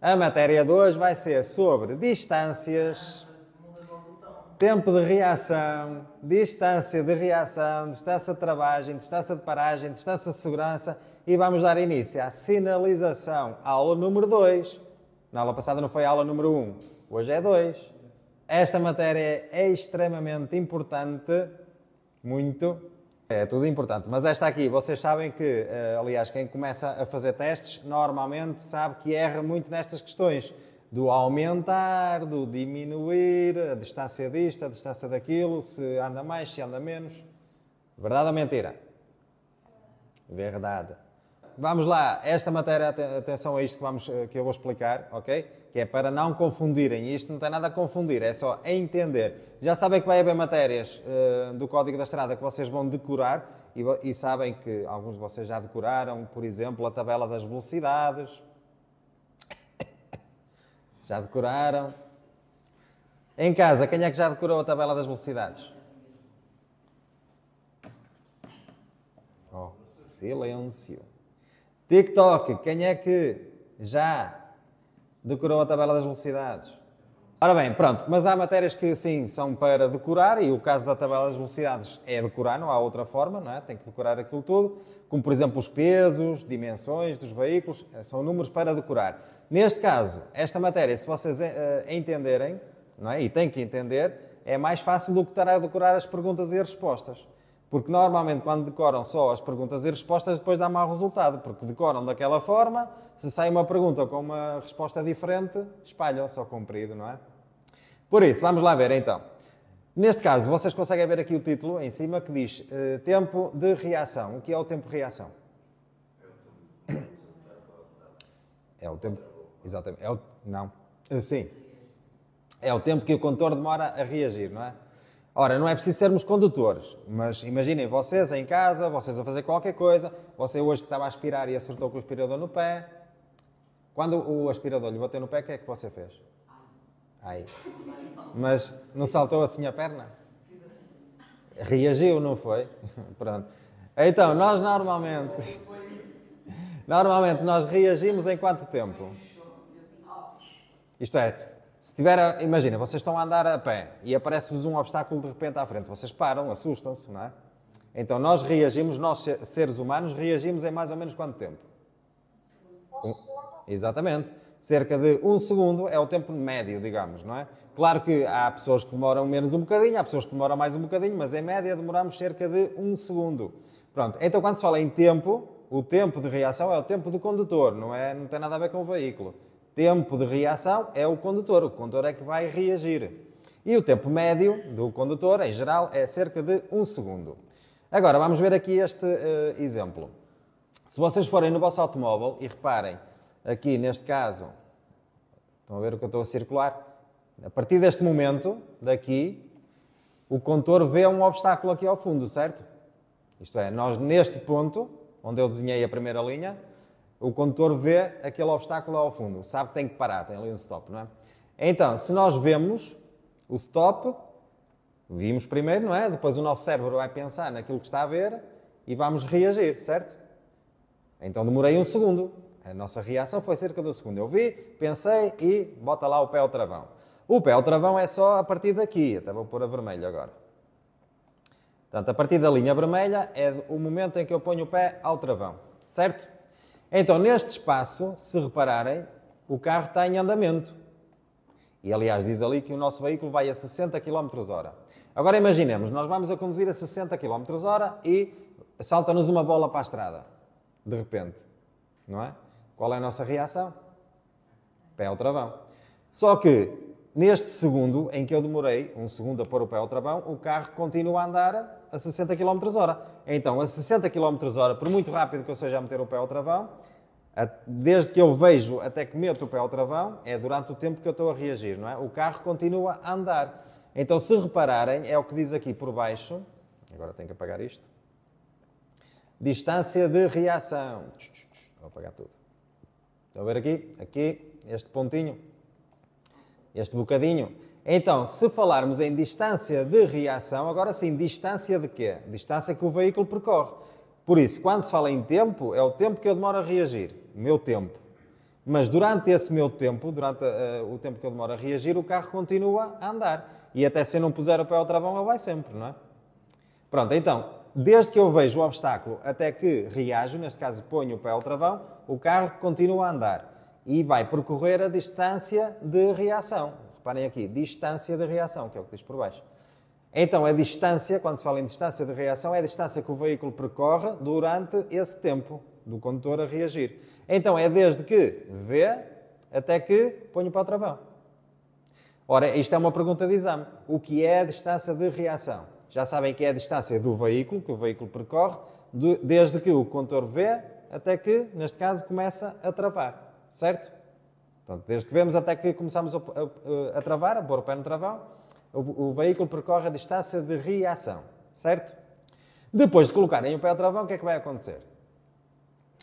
A matéria de hoje vai ser sobre distâncias, tempo de reação, distância de reação, distância de travagem, distância de paragem, distância de segurança e vamos dar início à sinalização. Aula número 2. Na aula passada não foi a aula número 1, hoje é 2. Esta matéria é extremamente importante, muito. É tudo importante, mas esta aqui, vocês sabem que, aliás, quem começa a fazer testes, normalmente sabe que erra muito nestas questões. Do aumentar, do diminuir, a distância disto, a distância daquilo, se anda mais, se anda menos. Verdade ou mentira? Verdade. Vamos lá, esta matéria, atenção a isto que eu vou explicar, ok? Que é para não confundirem. Isto não tem nada a confundir, é só a entender. Já sabem que vai haver matérias do Código da Estrada que vocês vão decorar e sabem que alguns de vocês já decoraram, por exemplo, a tabela das velocidades. Já decoraram? Em casa, quem é que já decorou a tabela das velocidades? Oh, silêncio. TikTok, quem é que já decorou a tabela das velocidades? Ora bem, pronto, mas há matérias que sim, são para decorar e o caso da tabela das velocidades é decorar, não há outra forma, não é? Tem que decorar aquilo tudo, como por exemplo os pesos, dimensões dos veículos, são números para decorar. Neste caso, esta matéria, se vocês entenderem, não é? E têm que entender, é mais fácil do que estar a decorar as perguntas e as respostas. Porque normalmente quando decoram só as perguntas e respostas, depois dá mau resultado, porque decoram daquela forma, se sai uma pergunta com uma resposta diferente, espalham-se ao comprido, não é? Por isso, vamos lá ver então. Neste caso, vocês conseguem ver aqui o título em cima que diz tempo de reação. O que é o tempo de reação? É o tempo... Exatamente. Não. Sim. É o tempo que o condutor demora a reagir, não é? Ora, não é preciso sermos condutores, mas imaginem vocês em casa, vocês a fazer qualquer coisa, você hoje que estava a aspirar e acertou com o aspirador no pé. Quando o aspirador lhe bateu no pé, o que é que você fez? Ai. Mas não saltou assim a perna? Reagiu, não foi? Pronto. Então, nós normalmente nós reagimos em quanto tempo? Isto é, se tiver, imagina, vocês estão a andar a pé e aparece-vos um obstáculo de repente à frente, vocês param, assustam-se, não é? Então nós reagimos, nós seres humanos reagimos em mais ou menos quanto tempo? Exatamente. Cerca de 1 segundo é o tempo médio, digamos, não é? Claro que há pessoas que demoram menos um bocadinho, há pessoas que demoram mais um bocadinho, mas em média demoramos cerca de 1 segundo. Pronto, então quando se fala em tempo, o tempo de reação é o tempo do condutor, não tem nada a ver com o veículo. Tempo de reação é o condutor é que vai reagir. E o tempo médio do condutor, em geral, é cerca de 1 segundo. Agora, vamos ver aqui este exemplo. Se vocês forem no vosso automóvel e reparem, aqui neste caso, estão a ver o que eu estou a circular? A partir deste momento, daqui, o condutor vê um obstáculo aqui ao fundo, certo? Isto é, nós neste ponto, onde eu desenhei a primeira linha, o condutor vê aquele obstáculo ao fundo, sabe que tem que parar, tem ali um stop, não é? Então, se nós vemos o stop, vimos primeiro, não é? Depois o nosso cérebro vai pensar naquilo que está a ver e vamos reagir, certo? Então demorei 1 segundo. A nossa reação foi cerca de 1 segundo. Eu vi, pensei e bota lá o pé ao travão. O pé ao travão é só a partir daqui, até vou pôr a vermelho agora. Portanto, a partir da linha vermelha é o momento em que eu ponho o pé ao travão, certo? Então, neste espaço, se repararem, o carro está em andamento. E, aliás, diz ali que o nosso veículo vai a 60 km/h. Agora, imaginemos, nós vamos a conduzir a 60 km/h e salta-nos uma bola para a estrada. De repente. Não é? Qual é a nossa reação? Pé ao travão. Só que, neste segundo em que eu demorei 1 segundo a pôr o pé ao travão, o carro continua a andar a 60 km/h. Então, a 60 km/h, por muito rápido que eu seja a meter o pé ao travão, desde que eu vejo até que meto o pé ao travão, é durante o tempo que eu estou a reagir, não é? O carro continua a andar. Então, se repararem, é o que diz aqui por baixo, agora tenho que apagar isto, distância de reação. Vou apagar tudo. Estão a ver aqui, este pontinho, este bocadinho. Então, se falarmos em distância de reação, agora sim, distância de quê? Distância que o veículo percorre. Por isso, quando se fala em tempo, é o tempo que eu demoro a reagir, o meu tempo. Mas durante esse meu tempo, durante o tempo que eu demoro a reagir, o carro continua a andar. E até se eu não puser o pé ao travão, ele vai sempre, não é? Pronto, então, desde que eu vejo o obstáculo até que reajo, neste caso ponho o pé ao travão, o carro continua a andar e vai percorrer a distância de reação. Reparem aqui, distância de reação, que é o que diz por baixo. Então, a distância, quando se fala em distância de reação, é a distância que o veículo percorre durante esse tempo do condutor a reagir. Então, é desde que vê até que põe o pé ao travão. Ora, isto é uma pergunta de exame. O que é a distância de reação? Já sabem que é a distância do veículo, que o veículo percorre, desde que o condutor vê até que, neste caso, começa a travar. Certo? Portanto, desde que vemos até que começamos a travar, a pôr o pé no travão, o veículo percorre a distância de reação. Certo? Depois de colocarem o pé ao travão, o que é que vai acontecer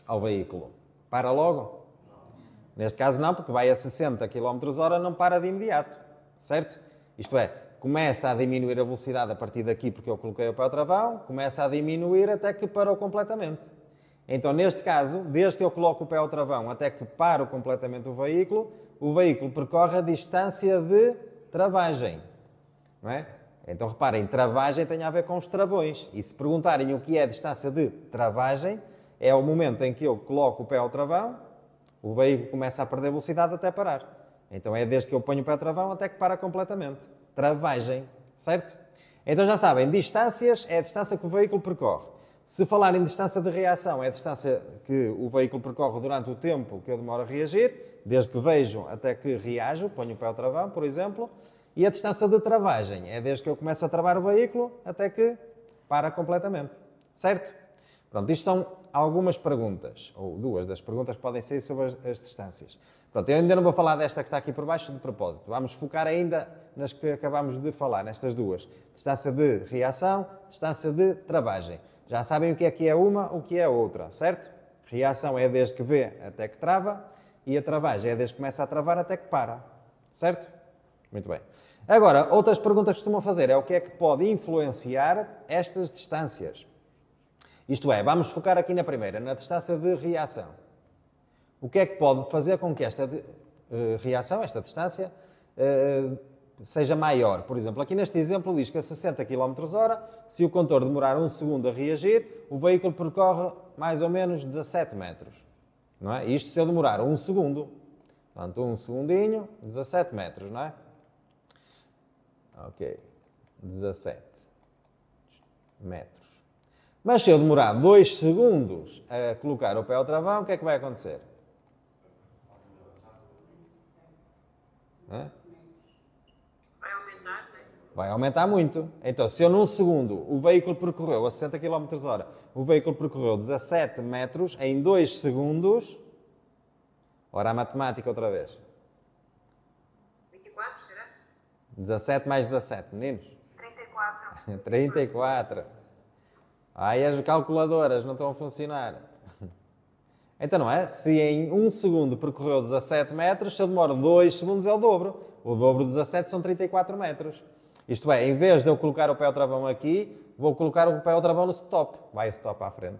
ao veículo? Para logo? Neste caso não, porque vai a 60 km/h, não para de imediato. Certo? Isto é, começa a diminuir a velocidade a partir daqui, porque eu coloquei o pé ao travão, começa a diminuir até que parou completamente. Então, neste caso, desde que eu coloco o pé ao travão até que paro completamente o veículo percorre a distância de travagem. Não é? Então, reparem, travagem tem a ver com os travões. E se perguntarem o que é a distância de travagem, é o momento em que eu coloco o pé ao travão, o veículo começa a perder velocidade até parar. Então, é desde que eu ponho o pé ao travão até que para completamente. Travagem, certo? Então, já sabem, distâncias é a distância que o veículo percorre. Se falar em distância de reação, é a distância que o veículo percorre durante o tempo que eu demoro a reagir, desde que vejo até que reajo, ponho o pé ao travão, por exemplo. E a distância de travagem é desde que eu começo a travar o veículo até que para completamente. Certo? Pronto, isto são algumas perguntas, ou duas das perguntas que podem ser sobre as distâncias. Pronto, eu ainda não vou falar desta que está aqui por baixo de propósito. Vamos focar ainda nas que acabamos de falar, nestas duas. Distância de reação, distância de travagem. Já sabem o que é uma, o que é a outra, certo? Reação é desde que vê até que trava e a travagem é desde que começa a travar até que para, certo? Muito bem. Agora, outras perguntas que costumam fazer é o que é que pode influenciar estas distâncias. Isto é, vamos focar aqui na primeira, na distância de reação. O que é que pode fazer com que esta reação, esta distância, seja maior? Por exemplo, aqui neste exemplo diz que a 60 km/h, se o condutor demorar 1 segundo a reagir, o veículo percorre mais ou menos 17 metros. Não é? Isto se eu demorar 1 segundo. Portanto, 1 segundinho, 17 metros, não é? Ok, 17 metros. Mas se eu demorar 2 segundos a colocar o pé ao travão, o que é que vai acontecer? Hã? Vai aumentar muito. Então, se eu num segundo o veículo percorreu a 60 km/h, o veículo percorreu 17 metros, em 2 segundos... Ora, a matemática outra vez. 24, será? 17 mais 17, meninos? 34. 34. Ai, as calculadoras não estão a funcionar. Então não é? Se em 1 segundo percorreu 17 metros, se eu demoro 2 segundos é o dobro. O dobro de 17 são 34 metros. Isto é, em vez de eu colocar o pé ao travão aqui, vou colocar o pé ao travão no stop. Vai o stop à frente.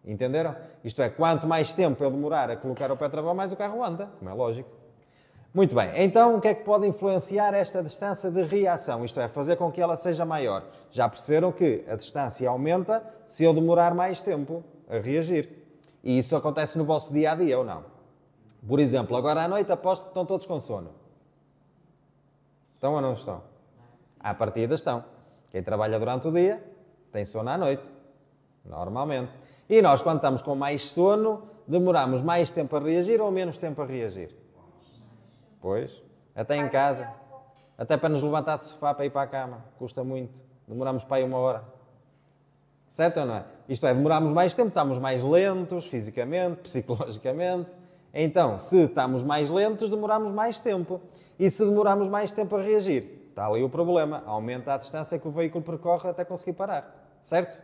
Entenderam? Isto é, quanto mais tempo eu demorar a colocar o pé ao travão, mais o carro anda, como é lógico. Muito bem, então o que é que pode influenciar esta distância de reação? Isto é, fazer com que ela seja maior. Já perceberam que a distância aumenta se eu demorar mais tempo a reagir. E isso acontece no vosso dia-a-dia, ou não? Por exemplo, agora à noite aposto que estão todos com sono. Estão ou não estão? À partida estão. Quem trabalha durante o dia tem sono à noite, normalmente. E nós, quando estamos com mais sono, demoramos mais tempo a reagir ou menos tempo a reagir? Pois, até em casa, até para nos levantar do sofá para ir para a cama, custa muito. Demoramos para aí 1 hora. Certo ou não é? Isto é, demoramos mais tempo, estamos mais lentos fisicamente, psicologicamente. Então, se estamos mais lentos, demoramos mais tempo. E se demoramos mais tempo a reagir, está ali o problema. Aumenta a distância que o veículo percorre até conseguir parar. Certo?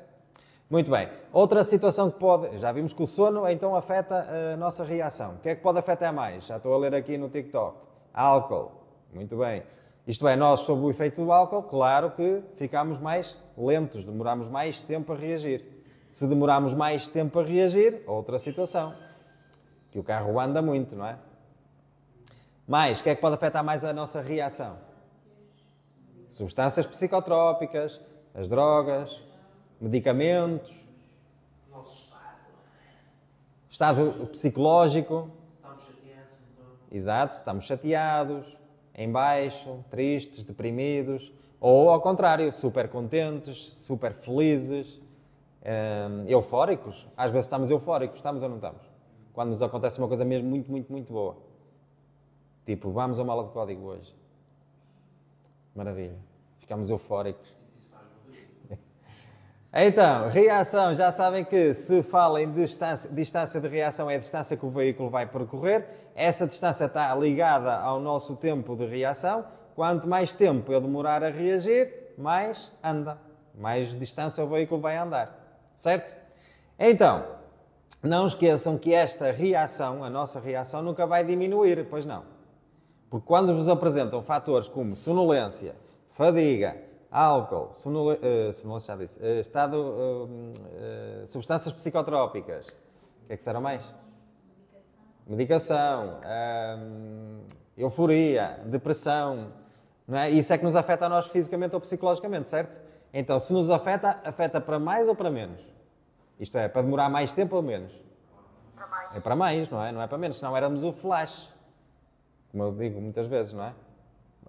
Muito bem. Outra situação que pode... Já vimos que o sono, então, afeta a nossa reação. O que é que pode afetar mais? Já estou a ler aqui no TikTok. Álcool. Muito bem. Isto é, nós, sob o efeito do álcool, claro que ficamos mais lentos, demoramos mais tempo a reagir. Se demoramos mais tempo a reagir, outra situação. que o carro anda muito, não é? Mais, o que é que pode afetar mais a nossa reação? Substâncias psicotrópicas, as drogas, medicamentos, estado psicológico. Estamos chateados, então. Exato, estamos chateados, em baixo, tristes, deprimidos, ou ao contrário, super contentes, super felizes, eufóricos. Às vezes estamos eufóricos, estamos ou não estamos? Quando nos acontece uma coisa mesmo muito, muito, muito boa. Tipo, vamos a mala de código hoje. Maravilha. Ficamos eufóricos. Então, reação. Já sabem que se fala em distância de reação é a distância que o veículo vai percorrer. Essa distância está ligada ao nosso tempo de reação. Quanto mais tempo eu demorar a reagir, mais anda. Mais distância o veículo vai andar. Certo? Então, não esqueçam que esta reação, a nossa reação, nunca vai diminuir, pois não. Porque quando nos apresentam fatores como sonolência, fadiga, álcool, sonolência já disse, substâncias psicotrópicas, o que é que será mais? Medicação, euforia, depressão, não é? Isso é que nos afeta a nós fisicamente ou psicologicamente, certo? Então, se nos afeta, afeta para mais ou para menos? Isto é, para demorar mais tempo ou menos? Para mais. É para mais, não é? Não é para menos, senão éramos o flash. Como eu digo muitas vezes, não é?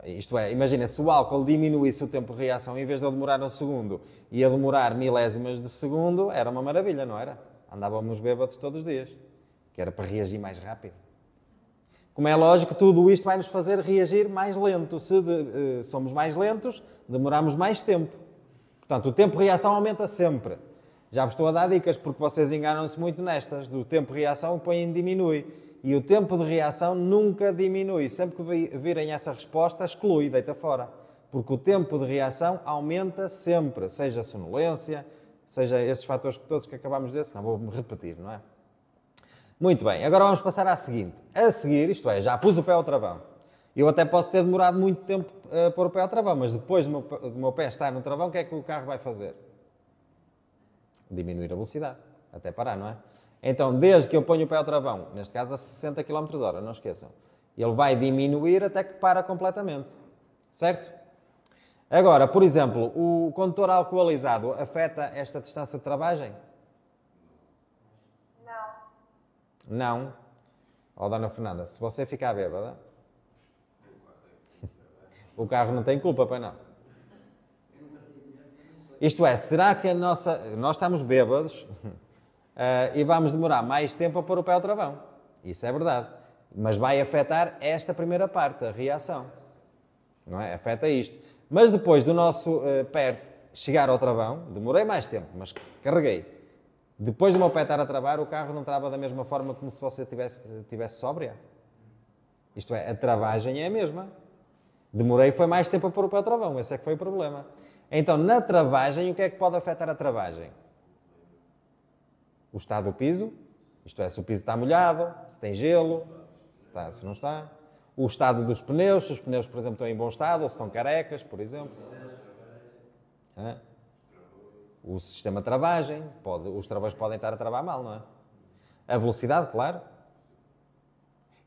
Isto é, imagina, se o álcool diminuísse o tempo de reação, em vez de eu demorar um segundo, ia demorar milésimas de segundo, era uma maravilha, não era? Andávamos bêbados todos os dias, que era para reagir mais rápido. Como é lógico, tudo isto vai nos fazer reagir mais lento. Se somos mais lentos, demoramos mais tempo. Portanto, o tempo de reação aumenta sempre. Já vos estou a dar dicas, porque vocês enganam-se muito nestas. Do tempo de reação põem diminui. E o tempo de reação nunca diminui. Sempre que virem essa resposta, exclui, deita fora. Porque o tempo de reação aumenta sempre. Seja sonolência, seja estes fatores todos que acabámos de dizer, senão vou-me repetir, não é? Muito bem, agora vamos passar à seguinte. A seguir, isto é, já pus o pé ao travão. Eu até posso ter demorado muito tempo a pôr o pé ao travão, mas depois do meu pé estar no travão, o que é que o carro vai fazer? Diminuir a velocidade, até parar, não é? Então, desde que eu ponho o pé ao travão, neste caso a 60 km/h, não esqueçam, ele vai diminuir até que para completamente, certo? Agora, por exemplo, o condutor alcoolizado afeta esta distância de travagem? Não. Ó, Dona Fernanda, se você ficar bêbada, o carro não tem culpa, pois não? Isto é, será que nós estamos bêbados e vamos demorar mais tempo a pôr o pé ao travão? Isso é verdade. Mas vai afetar esta primeira parte, a reação. Não é? Afeta isto. Mas depois do nosso pé chegar ao travão, demorei mais tempo, mas carreguei. Depois do meu pé estar a travar, o carro não trava da mesma forma como se você tivesse sóbria. Isto é, a travagem é a mesma. Demorei, foi mais tempo a pôr o pé ao travão. Esse é que foi o problema. Então, na travagem, o que é que pode afetar a travagem? O estado do piso. Isto é, se o piso está molhado, se tem gelo, se não está. O estado dos pneus, se os pneus, por exemplo, estão em bom estado, ou se estão carecas, por exemplo. O sistema de travagem, os travões podem estar a travar mal, não é? A velocidade, claro.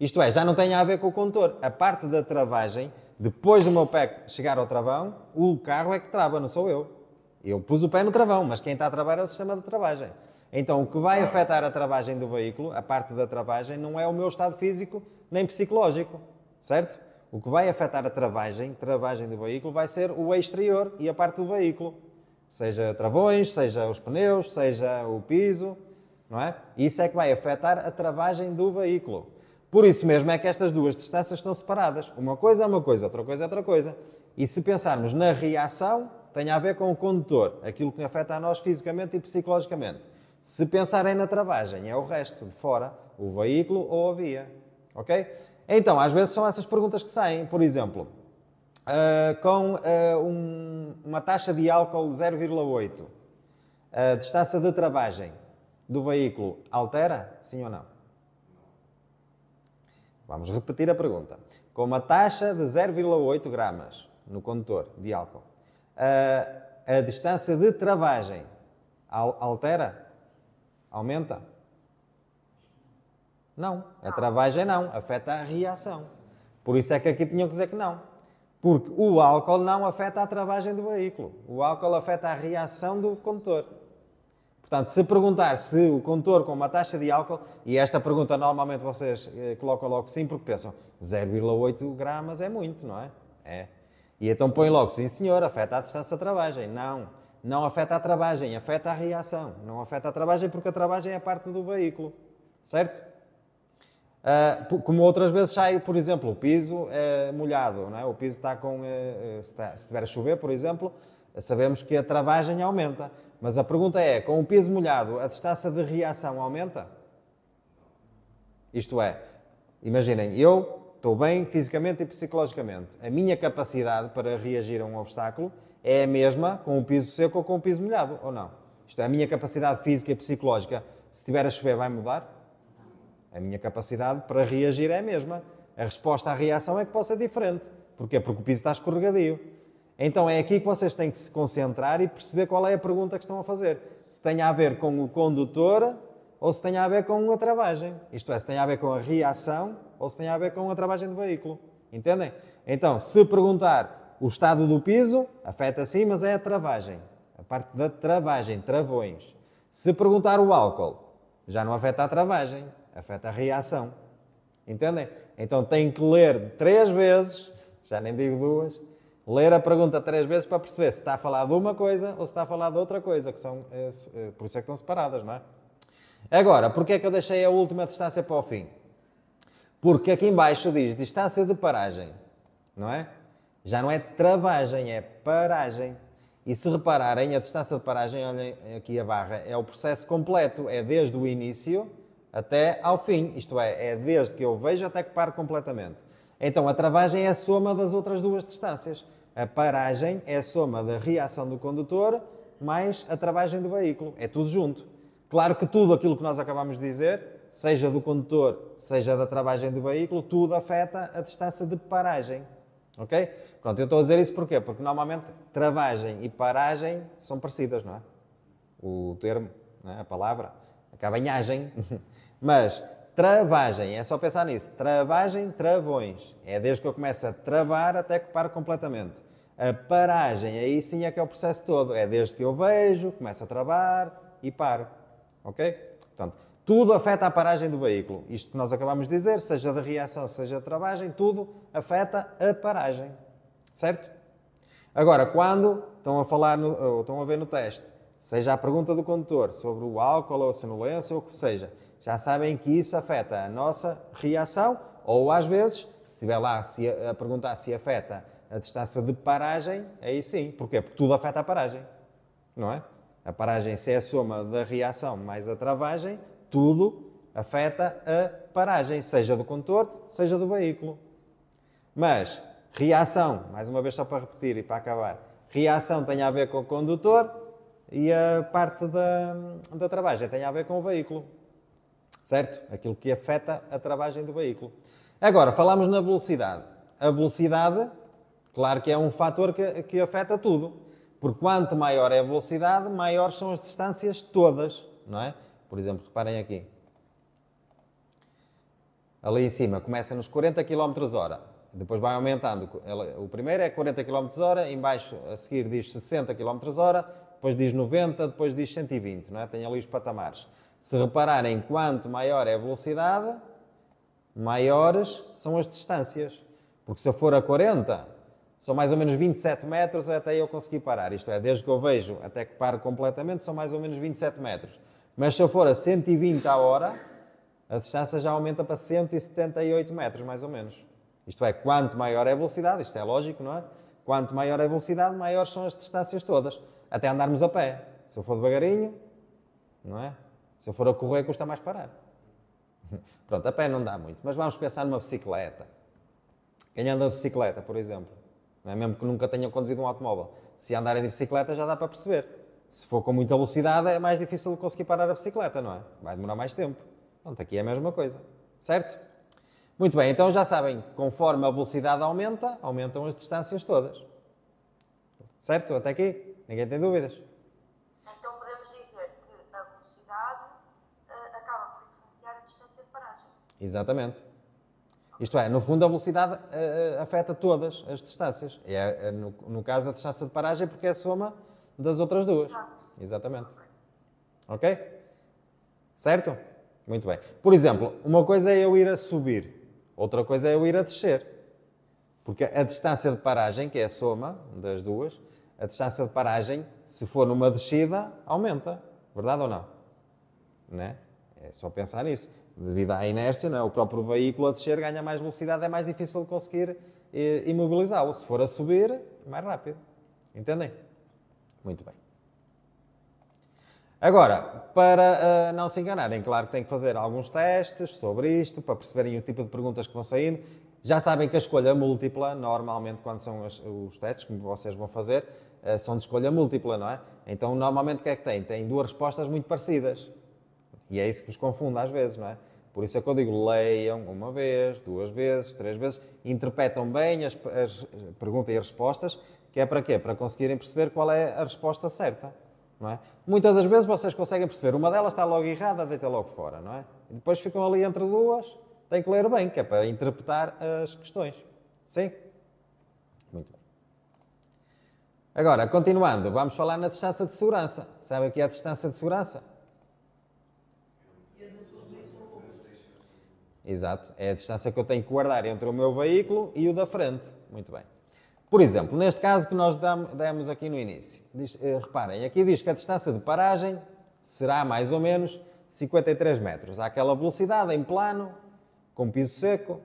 Isto é, já não tem a ver com o condutor. A parte da travagem, depois do meu pé chegar ao travão, o carro é que trava, não sou eu. Eu pus o pé no travão, mas quem está a travar é o sistema de travagem. Então, o que vai afetar a travagem do veículo, a parte da travagem, não é o meu estado físico nem psicológico, certo? O que vai afetar a travagem do veículo, vai ser o exterior e a parte do veículo. Seja travões, seja os pneus, seja o piso, não é? Isso é que vai afetar a travagem do veículo. Por isso mesmo é que estas duas distâncias estão separadas. Uma coisa é uma coisa, outra coisa é outra coisa. E se pensarmos na reação, tem a ver com o condutor, aquilo que afeta a nós fisicamente e psicologicamente. Se pensarem na travagem, é o resto, de fora, o veículo ou a via. Ok? Então, às vezes são essas perguntas que saem. Por exemplo, com uma taxa de álcool de 0,8, a distância de travagem do veículo altera, sim ou não? Vamos repetir a pergunta. Com uma taxa de 0,8 gramas no condutor de álcool, a distância de travagem altera? Aumenta? Não. A travagem não. Afeta a reação. Por isso é que aqui tinham que dizer que não. Porque o álcool não afeta a travagem do veículo. O álcool afeta a reação do condutor. Portanto, se perguntar se o condutor com uma taxa de álcool, e esta pergunta normalmente vocês colocam logo sim, porque pensam 0,8 gramas é muito, não é? É. E então põe logo, sim senhor, afeta a distância de travagem. Não, não afeta a travagem, afeta a reação. Não afeta a travagem porque a travagem é parte do veículo, certo? Como outras vezes sai, por exemplo, o piso molhado, não é? O piso está com, se estiver a chover, por exemplo, sabemos que a travagem aumenta. Mas a pergunta é, com o piso molhado, a distância de reação aumenta? Isto é, imaginem, eu estou bem fisicamente e psicologicamente. A minha capacidade para reagir a um obstáculo é a mesma com o piso seco ou com o piso molhado, ou não? Isto é, a minha capacidade física e psicológica, se estiver a chover, vai mudar? A minha capacidade para reagir é a mesma. A resposta à reação é que pode ser diferente. Porquê? Porque o piso está escorregadio. Então é aqui que vocês têm que se concentrar e perceber qual é a pergunta que estão a fazer. Se tem a ver com o condutor ou se tem a ver com a travagem. Isto é, se tem a ver com a reação ou se tem a ver com a travagem do veículo. Entendem? Então, se perguntar o estado do piso, afeta sim, mas é a travagem. A parte da travagem, travões. Se perguntar o álcool, já não afeta a travagem, afeta a reação. Entendem? Então tem que ler 3 vezes, já nem digo 2, ler a pergunta 3 vezes para perceber se está a falar de uma coisa ou se está a falar de outra coisa, que são, por isso é que estão separadas, não é? Agora, porquê é que eu deixei a última distância para o fim? Porque aqui em baixo diz distância de paragem, não é? Já não é travagem, é paragem. E se repararem, a distância de paragem, olhem aqui a barra, é o processo completo, é desde o início até ao fim, isto é desde que eu vejo até que paro completamente. Então a travagem é a soma das outras duas distâncias. A paragem é a soma da reação do condutor mais a travagem do veículo. É tudo junto. Claro que tudo aquilo que nós acabamos de dizer, seja do condutor, seja da travagem do veículo, tudo afeta a distância de paragem. Ok? Pronto, eu estou a dizer isso porquê? Porque normalmente travagem e paragem são parecidas, não é? O termo, não é? A palavra, acaba em agem. Mas travagem, é só pensar nisso. Travagem, travões. É desde que eu começo a travar até que paro completamente. A paragem, aí sim é que é o processo todo. É desde que eu vejo, começo a travar e paro. Ok? Portanto, tudo afeta a paragem do veículo. Isto que nós acabamos de dizer, seja da reação, seja da travagem, tudo afeta a paragem. Certo? Agora, quando estão a falar, ou estão a ver no teste, seja a pergunta do condutor sobre o álcool ou a sonolência ou o que seja, já sabem que isso afeta a nossa reação, ou às vezes, se estiver lá a perguntar se afeta a distância de paragem, aí sim. Porquê? Porque tudo afeta a paragem, não é? A paragem, se é a soma da reação mais a travagem, tudo afeta a paragem, seja do condutor, seja do veículo. Mas, reação, mais uma vez só para repetir e para acabar, reação tem a ver com o condutor e a parte da travagem tem a ver com o veículo. Certo? Aquilo que afeta a travagem do veículo. Agora, falamos na velocidade. A velocidade, claro que é um fator que afeta tudo. Porque quanto maior é a velocidade, maiores são as distâncias todas, não é? Por exemplo, reparem aqui. Ali em cima começa nos 40 km/h. Depois vai aumentando. O primeiro é 40 km/h, em baixo a seguir diz 60 km/h, depois diz 90, depois diz 120, não é? Tem ali os patamares. Se repararem, quanto maior é a velocidade, maiores são as distâncias. Porque se eu for a 40, são mais ou menos 27 metros até eu conseguir parar. Isto é, desde que eu vejo até que paro completamente, são mais ou menos 27 metros. Mas se eu for a 120 a hora, a distância já aumenta para 178 metros, mais ou menos. Isto é, quanto maior é a velocidade, isto é lógico, não é? Quanto maior é a velocidade, maiores são as distâncias todas. Até andarmos a pé. Se eu for devagarinho, não é? Se eu for a correr, custa mais parar. Pronto, a pé não dá muito, mas vamos pensar numa bicicleta. Quem anda de bicicleta, por exemplo, não é? Mesmo que nunca tenha conduzido um automóvel, se andarem de bicicleta já dá para perceber. Se for com muita velocidade é mais difícil de conseguir parar a bicicleta, não é? Vai demorar mais tempo. Pronto, aqui é a mesma coisa, certo? Muito bem, então já sabem, conforme a velocidade aumenta, aumentam as distâncias todas. Certo? Até aqui? Ninguém tem dúvidas? Então podemos dizer que a velocidade acaba por influenciar a distância de paragem. Exatamente. Isto é, no fundo a velocidade afeta todas as distâncias. No caso a distância de paragem porque é a soma das outras duas. Exatamente. Ok? Certo? Muito bem. Por exemplo, uma coisa é eu ir a subir, outra coisa é eu ir a descer. Porque a distância de paragem, que é a soma das duas, a distância de paragem, se for numa descida, aumenta. Verdade ou não? Não é? É só pensar nisso. Devido à inércia, não é? O próprio veículo a descer ganha mais velocidade, é mais difícil de conseguir imobilizá-lo. Se for a subir, é mais rápido. Entendem? Muito bem. Agora, para não se enganarem, claro que têm que fazer alguns testes sobre isto, para perceberem o tipo de perguntas que vão saindo. Já sabem que a escolha múltipla, normalmente, quando são os testes que vocês vão fazer, são de escolha múltipla, não é? Então, normalmente, o que é que tem? Tem duas respostas muito parecidas. E é isso que os confunde às vezes, não é? Por isso é que eu digo, leiam uma vez, duas vezes, três vezes, interpretam bem as perguntas e as respostas, que é para quê? Para conseguirem perceber qual é a resposta certa, não é? Muitas das vezes vocês conseguem perceber, uma delas está logo errada, deita logo fora, não é? E depois ficam ali entre duas, têm que ler bem, que é para interpretar as questões. Sim? Muito bem. Agora, continuando, vamos falar na distância de segurança. Sabem o que é a distância de segurança? Exato, é a distância que eu tenho que guardar entre o meu veículo e o da frente. Muito bem. Por exemplo, neste caso que nós demos aqui no início, reparem, aqui diz que a distância de paragem será mais ou menos 53 metros. Àquela velocidade, em plano, com piso seco,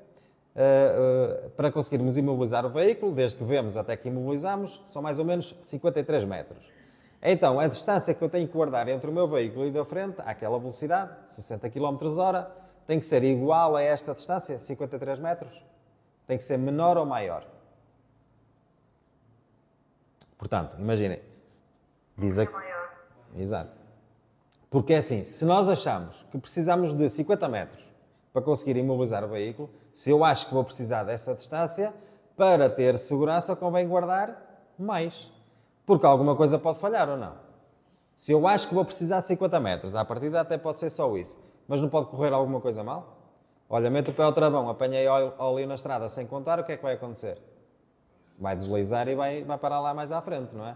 para conseguirmos imobilizar o veículo, desde que vemos até que imobilizamos, são mais ou menos 53 metros. Então, a distância que eu tenho que guardar entre o meu veículo e da frente, àquela velocidade, 60 km/h, tem que ser igual a esta distância, 53 metros? Tem que ser menor ou maior? Portanto, imaginem. Diz aqui. Exato. Porque é assim, se nós achamos que precisamos de 50 metros para conseguir imobilizar o veículo, se eu acho que vou precisar dessa distância, para ter segurança convém guardar mais. Porque alguma coisa pode falhar ou não. Se eu acho que vou precisar de 50 metros, à partida até pode ser só isso. Mas não pode correr alguma coisa mal? Olha, meto o pé ao travão, apanhei óleo na estrada sem contar, o que é que vai acontecer? Vai deslizar e vai parar lá mais à frente, não é?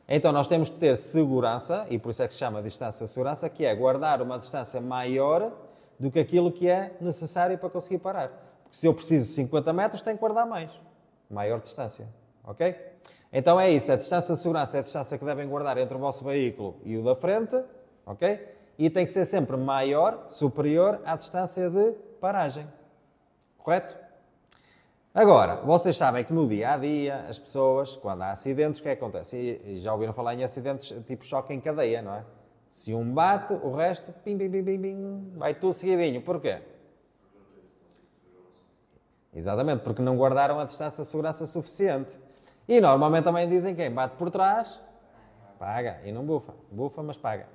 Então nós temos que ter segurança, e por isso é que se chama distância de segurança, que é guardar uma distância maior do que aquilo que é necessário para conseguir parar. Porque se eu preciso de 50 metros, tenho que guardar mais. Maior distância, ok? Então é isso, a distância de segurança é a distância que devem guardar entre o vosso veículo e o da frente, ok? E tem que ser sempre maior, superior à distância de paragem. Correto? Agora, vocês sabem que no dia-a-dia, as pessoas, quando há acidentes, o que é que acontece? E já ouviram falar em acidentes tipo choque em cadeia, não é? Se um bate, o resto, pim, pim, pim, pim, pim, vai tudo seguidinho. Porquê? Exatamente, porque não guardaram a distância de segurança suficiente. E normalmente também dizem quem bate por trás, paga. E não bufa. Bufa, mas paga.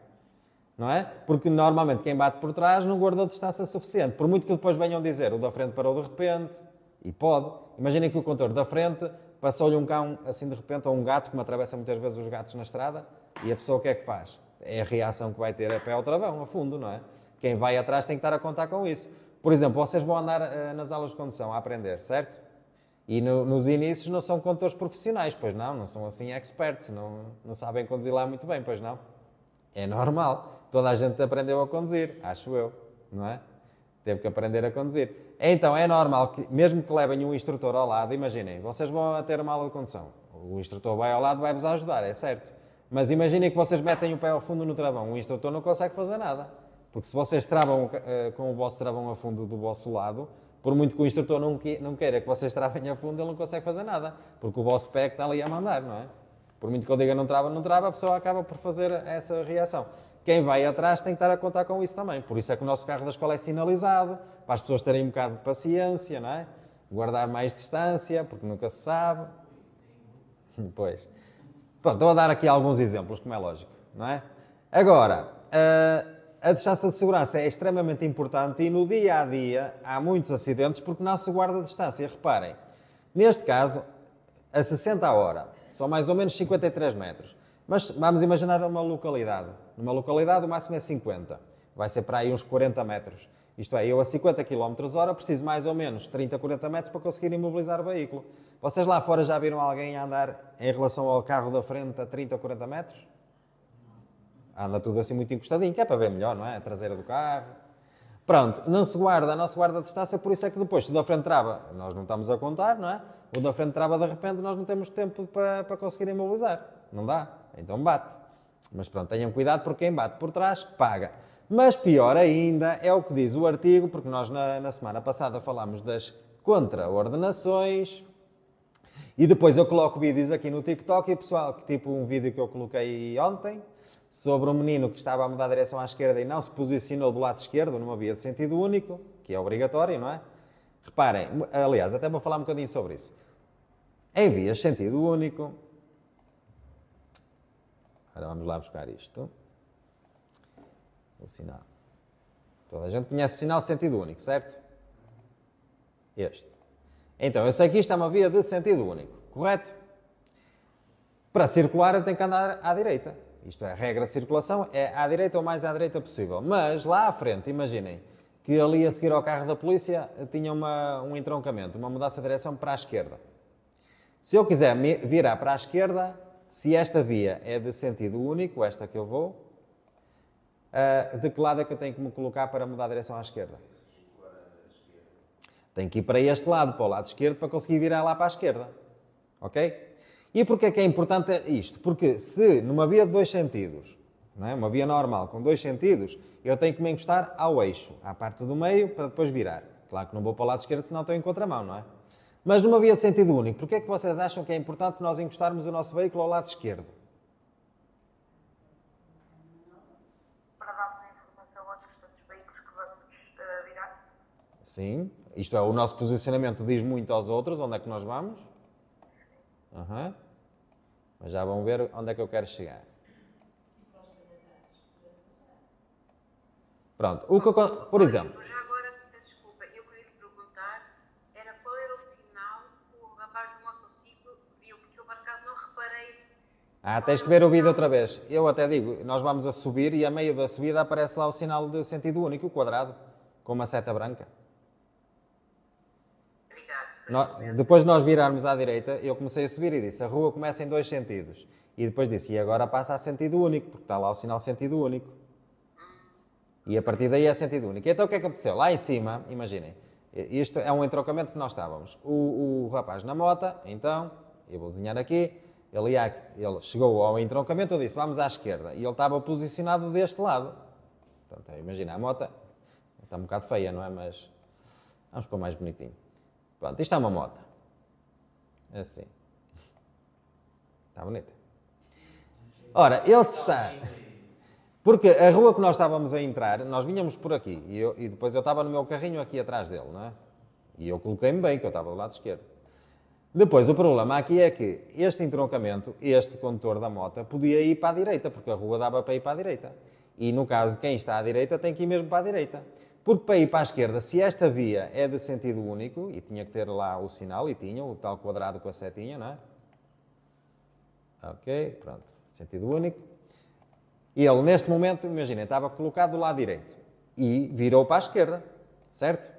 Não é? Porque normalmente quem bate por trás não guardou distância suficiente. Por muito que depois venham dizer, o da frente parou de repente, e pode. Imaginem que o condutor da frente passou-lhe um cão assim de repente, ou um gato, como atravessa muitas vezes os gatos na estrada, e a pessoa o que é que faz? É a reação que vai ter a pé ao travão, a fundo, não é? Quem vai atrás tem que estar a contar com isso. Por exemplo, vocês vão andar nas aulas de condução a aprender, certo? E nos inícios não são condutores profissionais, pois não? Não são assim experts, não sabem conduzir lá muito bem, pois não? É normal. Toda a gente aprendeu a conduzir, acho eu, não é? Teve que aprender a conduzir. Então, é normal que, mesmo que levem um instrutor ao lado, imaginem, vocês vão a ter uma aula de condução. O instrutor vai ao lado, vai-vos ajudar, é certo. Mas imaginem que vocês metem o pé ao fundo no travão. O instrutor não consegue fazer nada. Porque se vocês travam com o vosso travão a fundo do vosso lado, por muito que o instrutor não queira que vocês travem a fundo, ele não consegue fazer nada. Porque o vosso pé é que está ali a mandar, não é? Por muito que eu diga não trava, a pessoa acaba por fazer essa reação. Quem vai atrás tem que estar a contar com isso também. Por isso é que o nosso carro da escola é sinalizado, para as pessoas terem um bocado de paciência, não é? Guardar mais distância, porque nunca se sabe. Pois. Pronto, estou a dar aqui alguns exemplos, como é lógico, não é? Agora, a distância de segurança é extremamente importante e no dia-a-dia há muitos acidentes porque não se guarda a distância. Reparem, neste caso, a 60 a hora, são mais ou menos 53 metros. Mas vamos imaginar uma localidade. Numa localidade o máximo é 50. Vai ser para aí uns 40 metros. Isto é, eu a 50 km/h preciso mais ou menos 30, 40 metros para conseguir imobilizar o veículo. Vocês lá fora já viram alguém andar em relação ao carro da frente a 30 ou 40 metros? Anda tudo assim muito encostadinho, que é para ver melhor, não é? A traseira do carro. Pronto, não se guarda, não se guarda a distância, por isso é que depois, se o da frente trava, nós não estamos a contar, não é? O da frente trava de repente, nós não temos tempo para conseguir imobilizar. Não dá, então bate. Mas pronto, tenham cuidado porque quem bate por trás, paga. Mas pior ainda é o que diz o artigo, porque nós na semana passada falámos das contraordenações e depois eu coloco vídeos aqui no TikTok e pessoal, tipo um vídeo que eu coloquei ontem, sobre um menino que estava a mudar a direção à esquerda e não se posicionou do lado esquerdo numa via de sentido único, que é obrigatório, não é? Reparem, aliás, até vou falar um bocadinho sobre isso. Em vias de sentido único, agora vamos lá buscar isto. O sinal. Toda a gente conhece o sinal de sentido único, certo? Este. Então, eu sei que isto é uma via de sentido único, correto? Para circular eu tenho que andar à direita. Isto é, a regra de circulação é à direita ou mais à direita possível. Mas lá à frente, imaginem que ali a seguir ao carro da polícia tinha um entroncamento, uma mudança de direção para a esquerda. Se eu quiser virar para a esquerda, se esta via é de sentido único, esta que eu vou, de que lado é que eu tenho que me colocar para mudar a direção à esquerda? Tenho que ir para este lado, para o lado esquerdo, para conseguir virar lá para a esquerda. Ok? E porquê é que é importante isto? Porque se numa via de dois sentidos, não é? Uma via normal com dois sentidos, eu tenho que me encostar ao eixo, à parte do meio, para depois virar. Claro que não vou para o lado esquerdo, senão estou em contramão, não é? Mas numa via de sentido único, porquê é que vocês acham que é importante nós encostarmos o nosso veículo ao lado esquerdo? Para darmos a informação aos restantes veículos que vamos virar. Sim, isto é, o nosso posicionamento diz muito aos outros onde é que nós vamos. Uhum. Mas já vão ver onde é que eu quero chegar. Pronto, por exemplo. Já agora, desculpa, eu queria lhe perguntar, era qual era o sinal que o rapaz do motociclo viu, porque eu por acaso não reparei. Tens que ver o vídeo outra vez. Eu até digo, nós vamos a subir e a meio da subida aparece lá o sinal de sentido único, o quadrado, com uma seta branca. Depois de nós virarmos à direita, eu comecei a subir e disse, a rua começa em dois sentidos. E depois disse, e agora passa a sentido único, porque está lá o sinal sentido único. E a partir daí é sentido único. E então o que é que aconteceu? Lá em cima, imaginem, isto é um entroncamento que nós estávamos. O rapaz na moto, então, eu vou desenhar aqui, ele chegou ao entroncamento, eu disse, vamos à esquerda. E ele estava posicionado deste lado. Portanto, imagina, a moto está um bocado feia, não é? Mas vamos para o mais bonitinho. Pronto, isto é uma moto. É assim. Está bonita. Ora, ele se está... Porque a rua que nós estávamos a entrar, nós vinhamos por aqui e depois eu estava no meu carrinho aqui atrás dele, não é? E eu coloquei-me bem, que eu estava do lado esquerdo. Depois, o problema aqui é que este entroncamento, este condutor da moto, podia ir para a direita, porque a rua dava para ir para a direita. E no caso, quem está à direita tem que ir mesmo para a direita. Porque para ir para a esquerda, se esta via é de sentido único, e tinha que ter lá o sinal, e tinha o tal quadrado com a setinha, não é? Ok, pronto, sentido único. E ele, neste momento, imaginem, estava colocado do lado direito e virou para a esquerda, certo?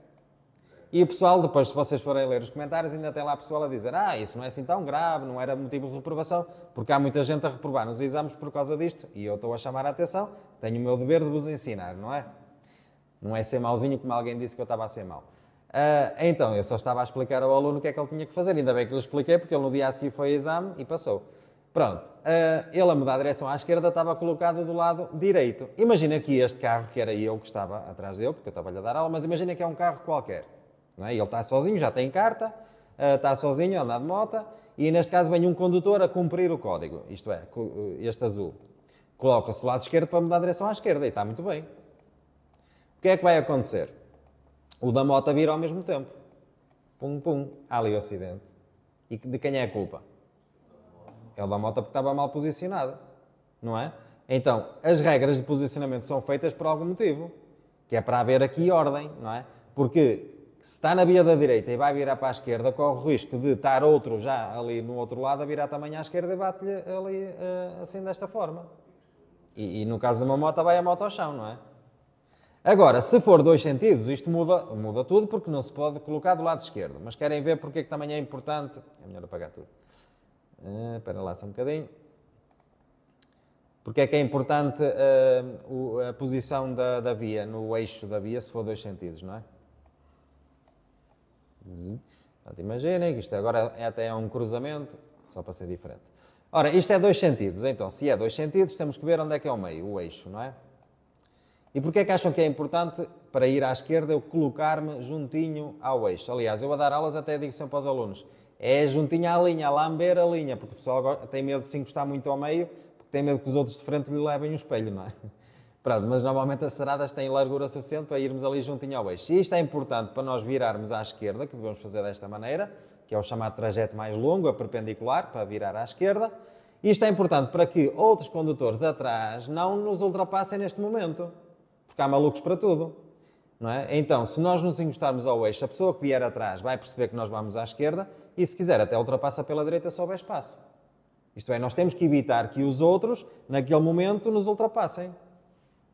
E o pessoal, depois, se vocês forem ler os comentários, ainda tem lá pessoal a dizer isso não é assim tão grave, não era motivo de reprovação, porque há muita gente a reprovar nos exames por causa disto, e eu estou a chamar a atenção, tenho o meu dever de vos ensinar, não é? Não é ser mauzinho como alguém disse que eu estava a ser mau. Então, eu só estava a explicar ao aluno o que é que ele tinha que fazer, ainda bem que lhe expliquei, porque ele no dia a seguir foi ao exame e passou. Pronto, ele a mudar a direção à esquerda estava colocado do lado direito. Imagina que este carro, que era eu que estava atrás dele, porque eu estava-lhe a dar aula, mas imagina que é um carro qualquer. Não é? Ele está sozinho, já tem carta, está sozinho a andar de moto, e neste caso vem um condutor a cumprir o código, isto é, este azul. Coloca-se do lado esquerdo para mudar a direção à esquerda, e está muito bem. O que é que vai acontecer? O da moto vira ao mesmo tempo. Pum, pum, há ali o acidente. E de quem é a culpa? É o da moto porque estava mal posicionado, não é? Então, as regras de posicionamento são feitas por algum motivo, que é para haver aqui ordem, não é? Porque se está na via da direita e vai virar para a esquerda, corre o risco de estar outro já ali no outro lado a virar também à esquerda e bate-lhe ali assim desta forma. E no caso de uma moto, vai a moto ao chão, não é? Agora, se for 2 sentidos, isto muda tudo porque não se pode colocar do lado esquerdo. Mas querem ver porque é que também é importante... É melhor apagar tudo. Espera lá só um bocadinho. Porque é que é importante a posição da via, no eixo da via, se for 2 sentidos, não é? Portanto, imaginem que isto agora até é um cruzamento, só para ser diferente. Ora, isto é 2 sentidos, então se é 2 sentidos temos que ver onde é que é o meio, o eixo, não é? E porquê é que acham que é importante, para ir à esquerda, eu colocar-me juntinho ao eixo? Aliás, eu a dar aulas até digo sempre aos alunos, é juntinho à linha, a lamber a linha, porque o pessoal tem medo de se encostar muito ao meio, porque tem medo que os outros de frente lhe levem um espelho, não é? Pronto, mas normalmente as estradas têm largura suficiente para irmos ali juntinho ao eixo. E isto é importante para nós virarmos à esquerda, que devemos fazer desta maneira, que é o chamado trajeto mais longo, a perpendicular, para virar à esquerda. Isto é importante para que outros condutores atrás não nos ultrapassem neste momento, porque há malucos para tudo, não é? Então, se nós nos encostarmos ao eixo, a pessoa que vier atrás vai perceber que nós vamos à esquerda e, se quiser, até ultrapassa pela direita se houver espaço. Isto é, nós temos que evitar que os outros, naquele momento, nos ultrapassem.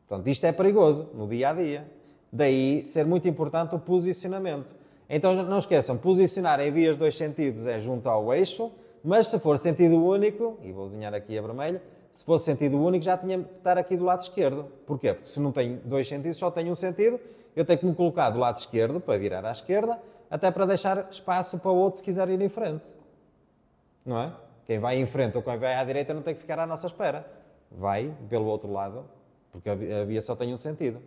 Portanto, isto é perigoso no dia-a-dia. Daí ser muito importante o posicionamento. Então, não esqueçam, posicionar em vias 2 sentidos é junto ao eixo, mas se for sentido único, e vou desenhar aqui a vermelho, se fosse sentido único já tinha que estar aqui do lado esquerdo. Porquê? Porque se não tem 2 sentidos, só tem um sentido, eu tenho que me colocar do lado esquerdo, para virar à esquerda, até para deixar espaço para o outro se quiser ir em frente. Não é? Quem vai em frente ou quem vai à direita não tem que ficar à nossa espera. Vai pelo outro lado, porque a via só tem um sentido.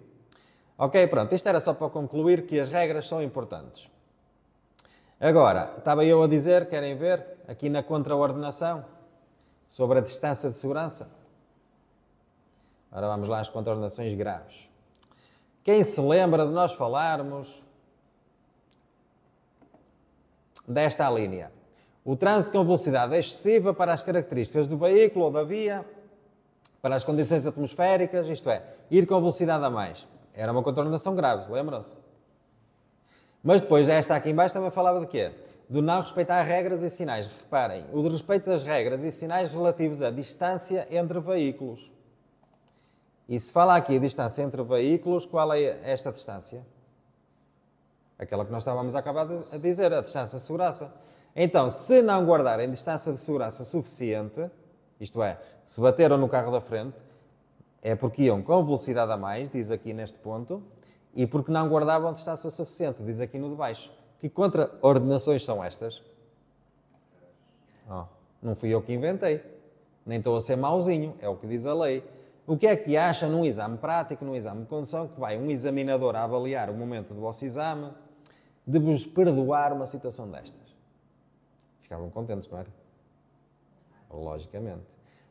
Ok, pronto. Isto era só para concluir que as regras são importantes. Agora, estava eu a dizer, querem ver, aqui na contraordenação, sobre a distância de segurança. Agora vamos lá às contraordenações graves. Quem se lembra de nós falarmos desta linha? O trânsito com velocidade excessiva para as características do veículo ou da via, para as condições atmosféricas, isto é, ir com velocidade a mais. Era uma contraordenação grave, lembram-se? Mas depois, esta aqui em baixo também falava de quê? Do não respeitar regras e sinais. Reparem, o de respeito às regras e sinais relativos à distância entre veículos. E se fala aqui a distância entre veículos, qual é esta distância? Aquela que nós estávamos a acabar de dizer, a distância de segurança. Então, se não guardarem distância de segurança suficiente, isto é, se bateram no carro da frente, é porque iam com velocidade a mais, diz aqui neste ponto, e porque não guardavam distância suficiente, diz aqui no de baixo. Que contraordenações são estas? Oh, não fui eu que inventei. Nem estou a ser mauzinho, é o que diz a lei. O que é que acha num exame prático, num exame de condução, que vai um examinador a avaliar o momento do vosso exame, de vos perdoar uma situação destas? Ficavam contentes, não era? Logicamente.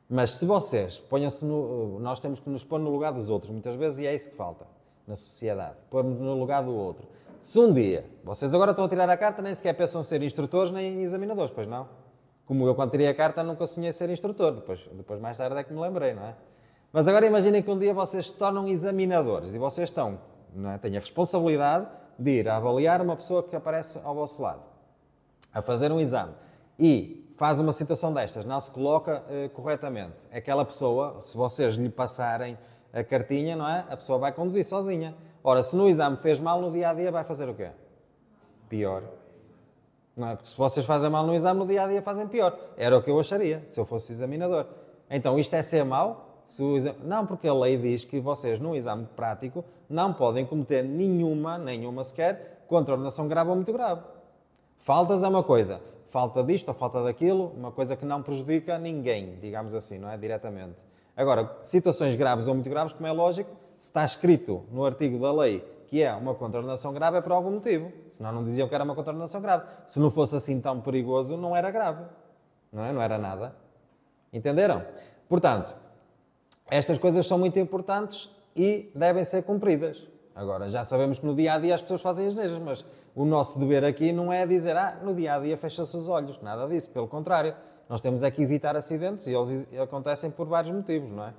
Mas se vocês ponham-se no... Nós temos que nos pôr no lugar dos outros, muitas vezes, e é isso que falta na sociedade. Pôr-nos no lugar do outro. Se um dia, vocês agora estão a tirar a carta, nem sequer pensam ser instrutores nem examinadores, pois não? Como eu, quando tirei a carta, nunca sonhei ser instrutor. Depois mais tarde é que me lembrei, não é? Mas agora imaginem que um dia vocês se tornam examinadores e vocês estão, não é? Têm a responsabilidade de ir a avaliar uma pessoa que aparece ao vosso lado, a fazer um exame. E faz uma situação destas, não se coloca corretamente. Aquela pessoa, se vocês lhe passarem a cartinha, não é? A pessoa vai conduzir sozinha. Ora, se no exame fez mal, no dia-a-dia vai fazer o quê? Pior. Não é? Porque se vocês fazem mal no exame, no dia-a-dia fazem pior. Era o que eu acharia, se eu fosse examinador. Então, isto é ser mau? Não, porque a lei diz que vocês, num exame prático, não podem cometer nenhuma sequer, contraordenação grave ou muito grave. Faltas é uma coisa. Falta disto ou falta daquilo, uma coisa que não prejudica ninguém, digamos assim, não é? Diretamente. Agora, situações graves ou muito graves, como é lógico, se está escrito no artigo da lei que é uma contraordenação grave, é por algum motivo. Senão não diziam que era uma contraordenação grave. Se não fosse assim tão perigoso, não era grave. Não é? Não era nada. Entenderam? Portanto, estas coisas são muito importantes e devem ser cumpridas. Agora, já sabemos que no dia-a-dia as pessoas fazem as neiras, mas o nosso dever aqui não é dizer, no dia-a-dia fecha-se os olhos. Nada disso, pelo contrário. Nós temos é que evitar acidentes e eles acontecem por vários motivos, não é?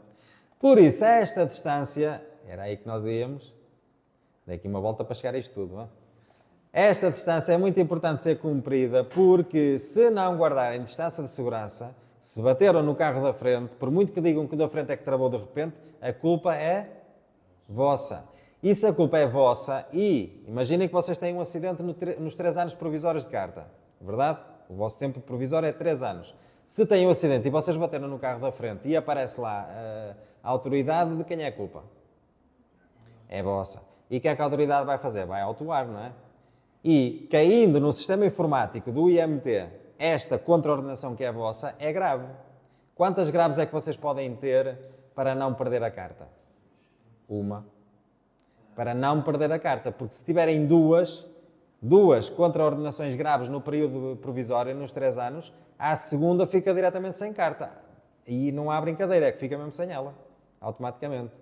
Por isso, esta distância, era aí que nós íamos, dei aqui uma volta para chegar a isto tudo, não é? Esta distância é muito importante ser cumprida porque se não guardarem distância de segurança, se bateram no carro da frente, por muito que digam que o da frente é que travou de repente, a culpa é vossa. E se a culpa é vossa e imaginem que vocês têm um acidente nos 3 anos provisórios de carta, verdade? O vosso tempo de provisório é 3 anos. Se têm um acidente e vocês bateram no carro da frente e aparece lá a autoridade, de quem é a culpa? É vossa. E o que é que a autoridade vai fazer? Vai autuar, não é? E caindo no sistema informático do IMT, esta contraordenação que é vossa é grave. Quantas graves é que vocês podem ter para não perder a carta? Uma. Para não perder a carta. Porque se tiverem duas contraordenações graves no período provisório, nos 3 anos, a segunda fica diretamente sem carta. E não há brincadeira, é que fica mesmo sem ela. Automaticamente.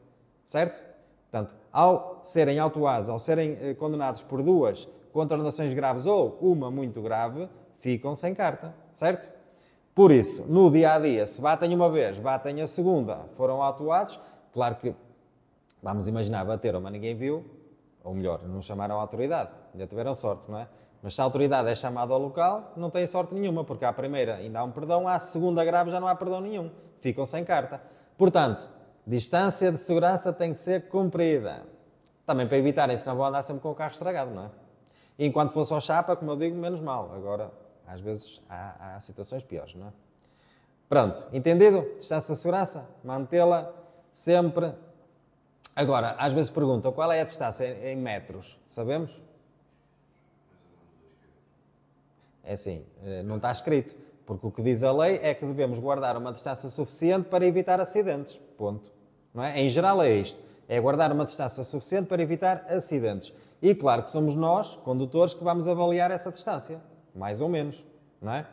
Certo? Portanto, ao serem autuados, ao serem condenados por 2 contraordenações graves ou uma muito grave, ficam sem carta. Certo? Por isso, no dia-a-dia, se batem uma vez, batem a segunda, foram autuados, claro que, vamos imaginar, bateram, mas ninguém viu, ou melhor, não chamaram a autoridade, ainda tiveram sorte, não é? Mas se a autoridade é chamada ao local, não tem sorte nenhuma, porque à primeira ainda há um perdão, à segunda grave já não há perdão nenhum, ficam sem carta. Portanto, distância de segurança tem que ser cumprida. Também para evitarem, senão vão andar sempre com o carro estragado, não é? E enquanto for só chapa, como eu digo, menos mal. Agora, às vezes, há situações piores, não é? Pronto, entendido? Distância de segurança, mantê-la sempre. Agora, às vezes perguntam, qual é a distância em metros? Sabemos? É assim, não está escrito. Porque o que diz a lei é que devemos guardar uma distância suficiente para evitar acidentes. Ponto. Não é? Em geral é isto. É guardar uma distância suficiente para evitar acidentes. E claro que somos nós, condutores, que vamos avaliar essa distância. Mais ou menos. Não é?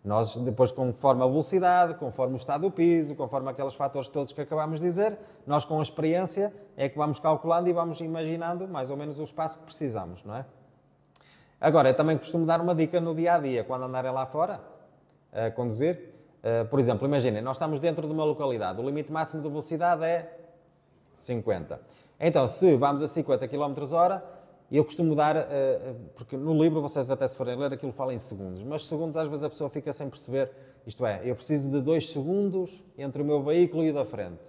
Nós, depois, conforme a velocidade, conforme o estado do piso, conforme aqueles fatores todos que acabámos de dizer, nós, com a experiência, é que vamos calculando e vamos imaginando mais ou menos o espaço que precisamos. Não é? Agora, eu também costumo dar uma dica no dia-a-dia, quando andarem lá fora a conduzir. Por exemplo, imaginem, nós estamos dentro de uma localidade, o limite máximo de velocidade é 50. Então, se vamos a 50 km/h, eu costumo dar, porque no livro, vocês até se forem ler, aquilo fala em segundos, mas segundos às vezes a pessoa fica sem perceber, isto é, eu preciso de 2 segundos entre o meu veículo e o da frente.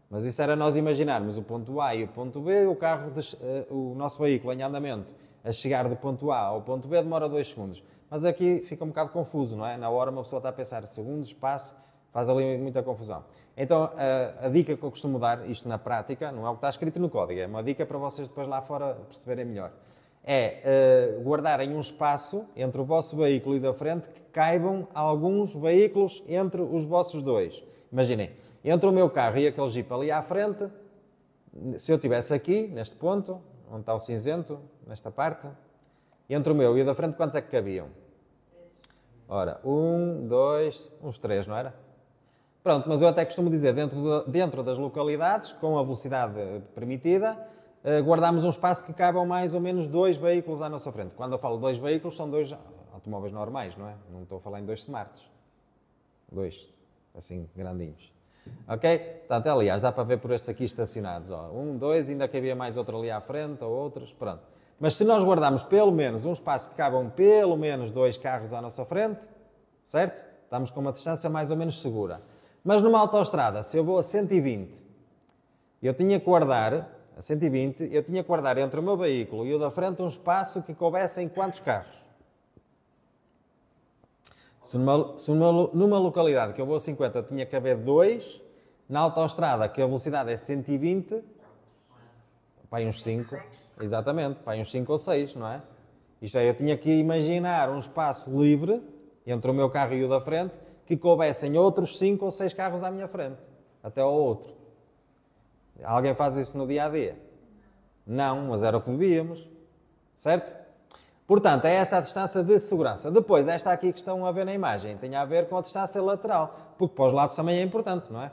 Mas isso era nós imaginarmos o ponto A e o ponto B, o carro, o nosso veículo em andamento, a chegar do ponto A ao ponto B demora 2 segundos. Mas aqui fica um bocado confuso, não é? Na hora uma pessoa está a pensar segundos, espaço, faz ali muita confusão. Então, a dica que eu costumo dar, isto na prática, não é o que está escrito no código, é uma dica para vocês depois lá fora perceberem melhor. É guardarem um espaço entre o vosso veículo e da frente que caibam alguns veículos entre os vossos dois. Imaginem, entre o meu carro e aquele Jeep ali à frente, se eu estivesse aqui, neste ponto, onde está o cinzento, nesta parte, entre o meu e o da frente, quantos é que cabiam? Ora, 1, 2, uns 3, não era? Pronto, mas eu até costumo dizer, dentro das localidades, com a velocidade permitida, guardamos um espaço que cabam mais ou menos 2 veículos à nossa frente. Quando eu falo 2 veículos, são 2 automóveis normais, não é? Não estou a falar em 2 smarts. 2, assim, grandinhos. Ok? Portanto, aliás, dá para ver por estes aqui estacionados. Ó. 1, 2, ainda cabia mais outro ali à frente, ou outros, pronto. Mas se nós guardarmos pelo menos um espaço que cabam pelo menos 2 carros à nossa frente, certo? Estamos com uma distância mais ou menos segura. Mas numa autoestrada, se eu vou a 120, eu tinha que guardar, a 120, eu tinha que guardar entre o meu veículo e o da frente um espaço que coubesse em quantos carros? Se numa localidade que eu vou a 50 tinha que haver 2, na autoestrada que a velocidade é 120, para uns 5, exatamente, para uns 5 ou 6, não é? Isto é, eu tinha que imaginar um espaço livre entre o meu carro e o da frente que coubessem outros 5 ou 6 carros à minha frente, até ao outro. Alguém faz isso no dia-a-dia? Não, mas era o que devíamos, certo? Portanto, é essa a distância de segurança. Depois, esta aqui que estão a ver na imagem, tem a ver com a distância lateral, porque para os lados também é importante, não é?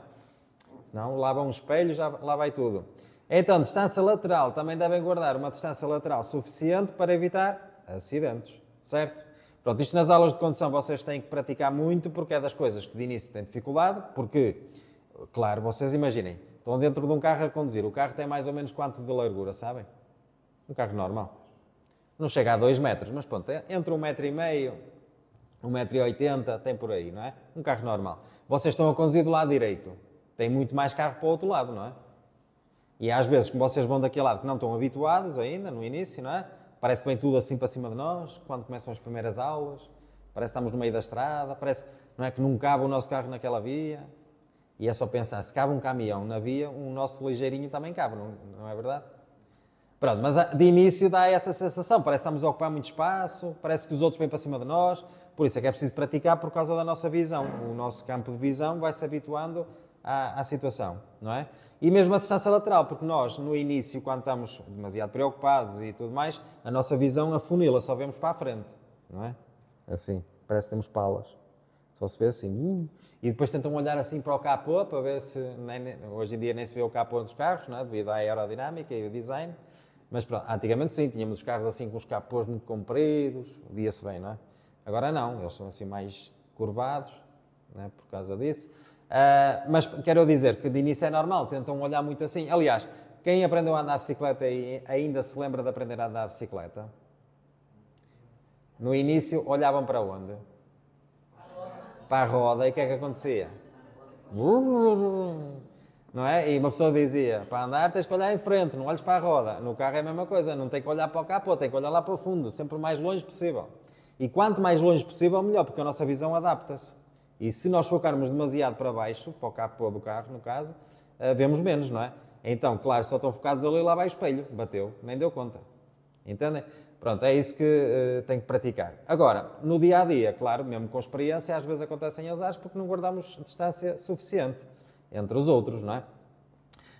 Senão lá vão um espelho, já lá vai tudo. Então, distância lateral, também devem guardar uma distância lateral suficiente para evitar acidentes, certo? Pronto, isto nas aulas de condução vocês têm que praticar muito, porque é das coisas que de início têm dificuldade, porque, claro, vocês imaginem, estão dentro de um carro a conduzir, o carro tem mais ou menos quanto de largura, sabem? Um carro normal. Não chega a 2 metros, mas pronto, entre 1,5 m, 1,80 m, tem por aí, não é? Um carro normal. Vocês estão a conduzir do lado direito, tem muito mais carro para o outro lado, não é? E às vezes, como vocês vão daquele lado que não estão habituados ainda, no início, não é? Parece que vem tudo assim para cima de nós, quando começam as primeiras aulas. Parece que estamos no meio da estrada, parece não é, que não cabe o nosso carro naquela via. E é só pensar, se cabe um caminhão na via, o nosso ligeirinho também cabe, não é verdade? Pronto, mas de início dá essa sensação, parece que estamos a ocupar muito espaço, parece que os outros vêm para cima de nós, por isso é que é preciso praticar por causa da nossa visão. O nosso campo de visão vai se habituando à situação, não é? E mesmo a distância lateral, porque nós, no início, quando estamos demasiado preocupados e tudo mais, a nossa visão afunila, só vemos para a frente, não é? Assim, parece que temos palas. Só se vê assim. E depois tentam olhar assim para o capô, para ver se... hoje em dia nem se vê o capô dos carros, não é? Devido à aerodinâmica e ao design. Mas pronto, antigamente sim, tínhamos os carros assim com os capôs muito compridos, via-se bem, não é? Agora não, eles são assim mais curvados, não é? Por causa disso. Mas quero dizer que de início é normal, tentam olhar muito assim. Aliás, quem aprendeu a andar de bicicleta e ainda se lembra de aprender a andar de bicicleta? No início olhavam para onde? Para a roda, e o que é que acontecia? Não é? E uma pessoa dizia, para andar tens que olhar em frente, não olhes para a roda. No carro é a mesma coisa, não tem que olhar para o capô, tem que olhar lá para o fundo, sempre o mais longe possível. E quanto mais longe possível, melhor, porque a nossa visão adapta-se. E se nós focarmos demasiado para baixo, para o capô do carro, no caso, vemos menos, não é? Então, claro, só estão focados ali, lá vai o espelho, bateu, nem deu conta. Entendem? Pronto, é isso que tem que praticar. Agora, no dia-a-dia, claro, mesmo com experiência, às vezes acontecem azares porque não guardamos distância suficiente entre os outros, não é?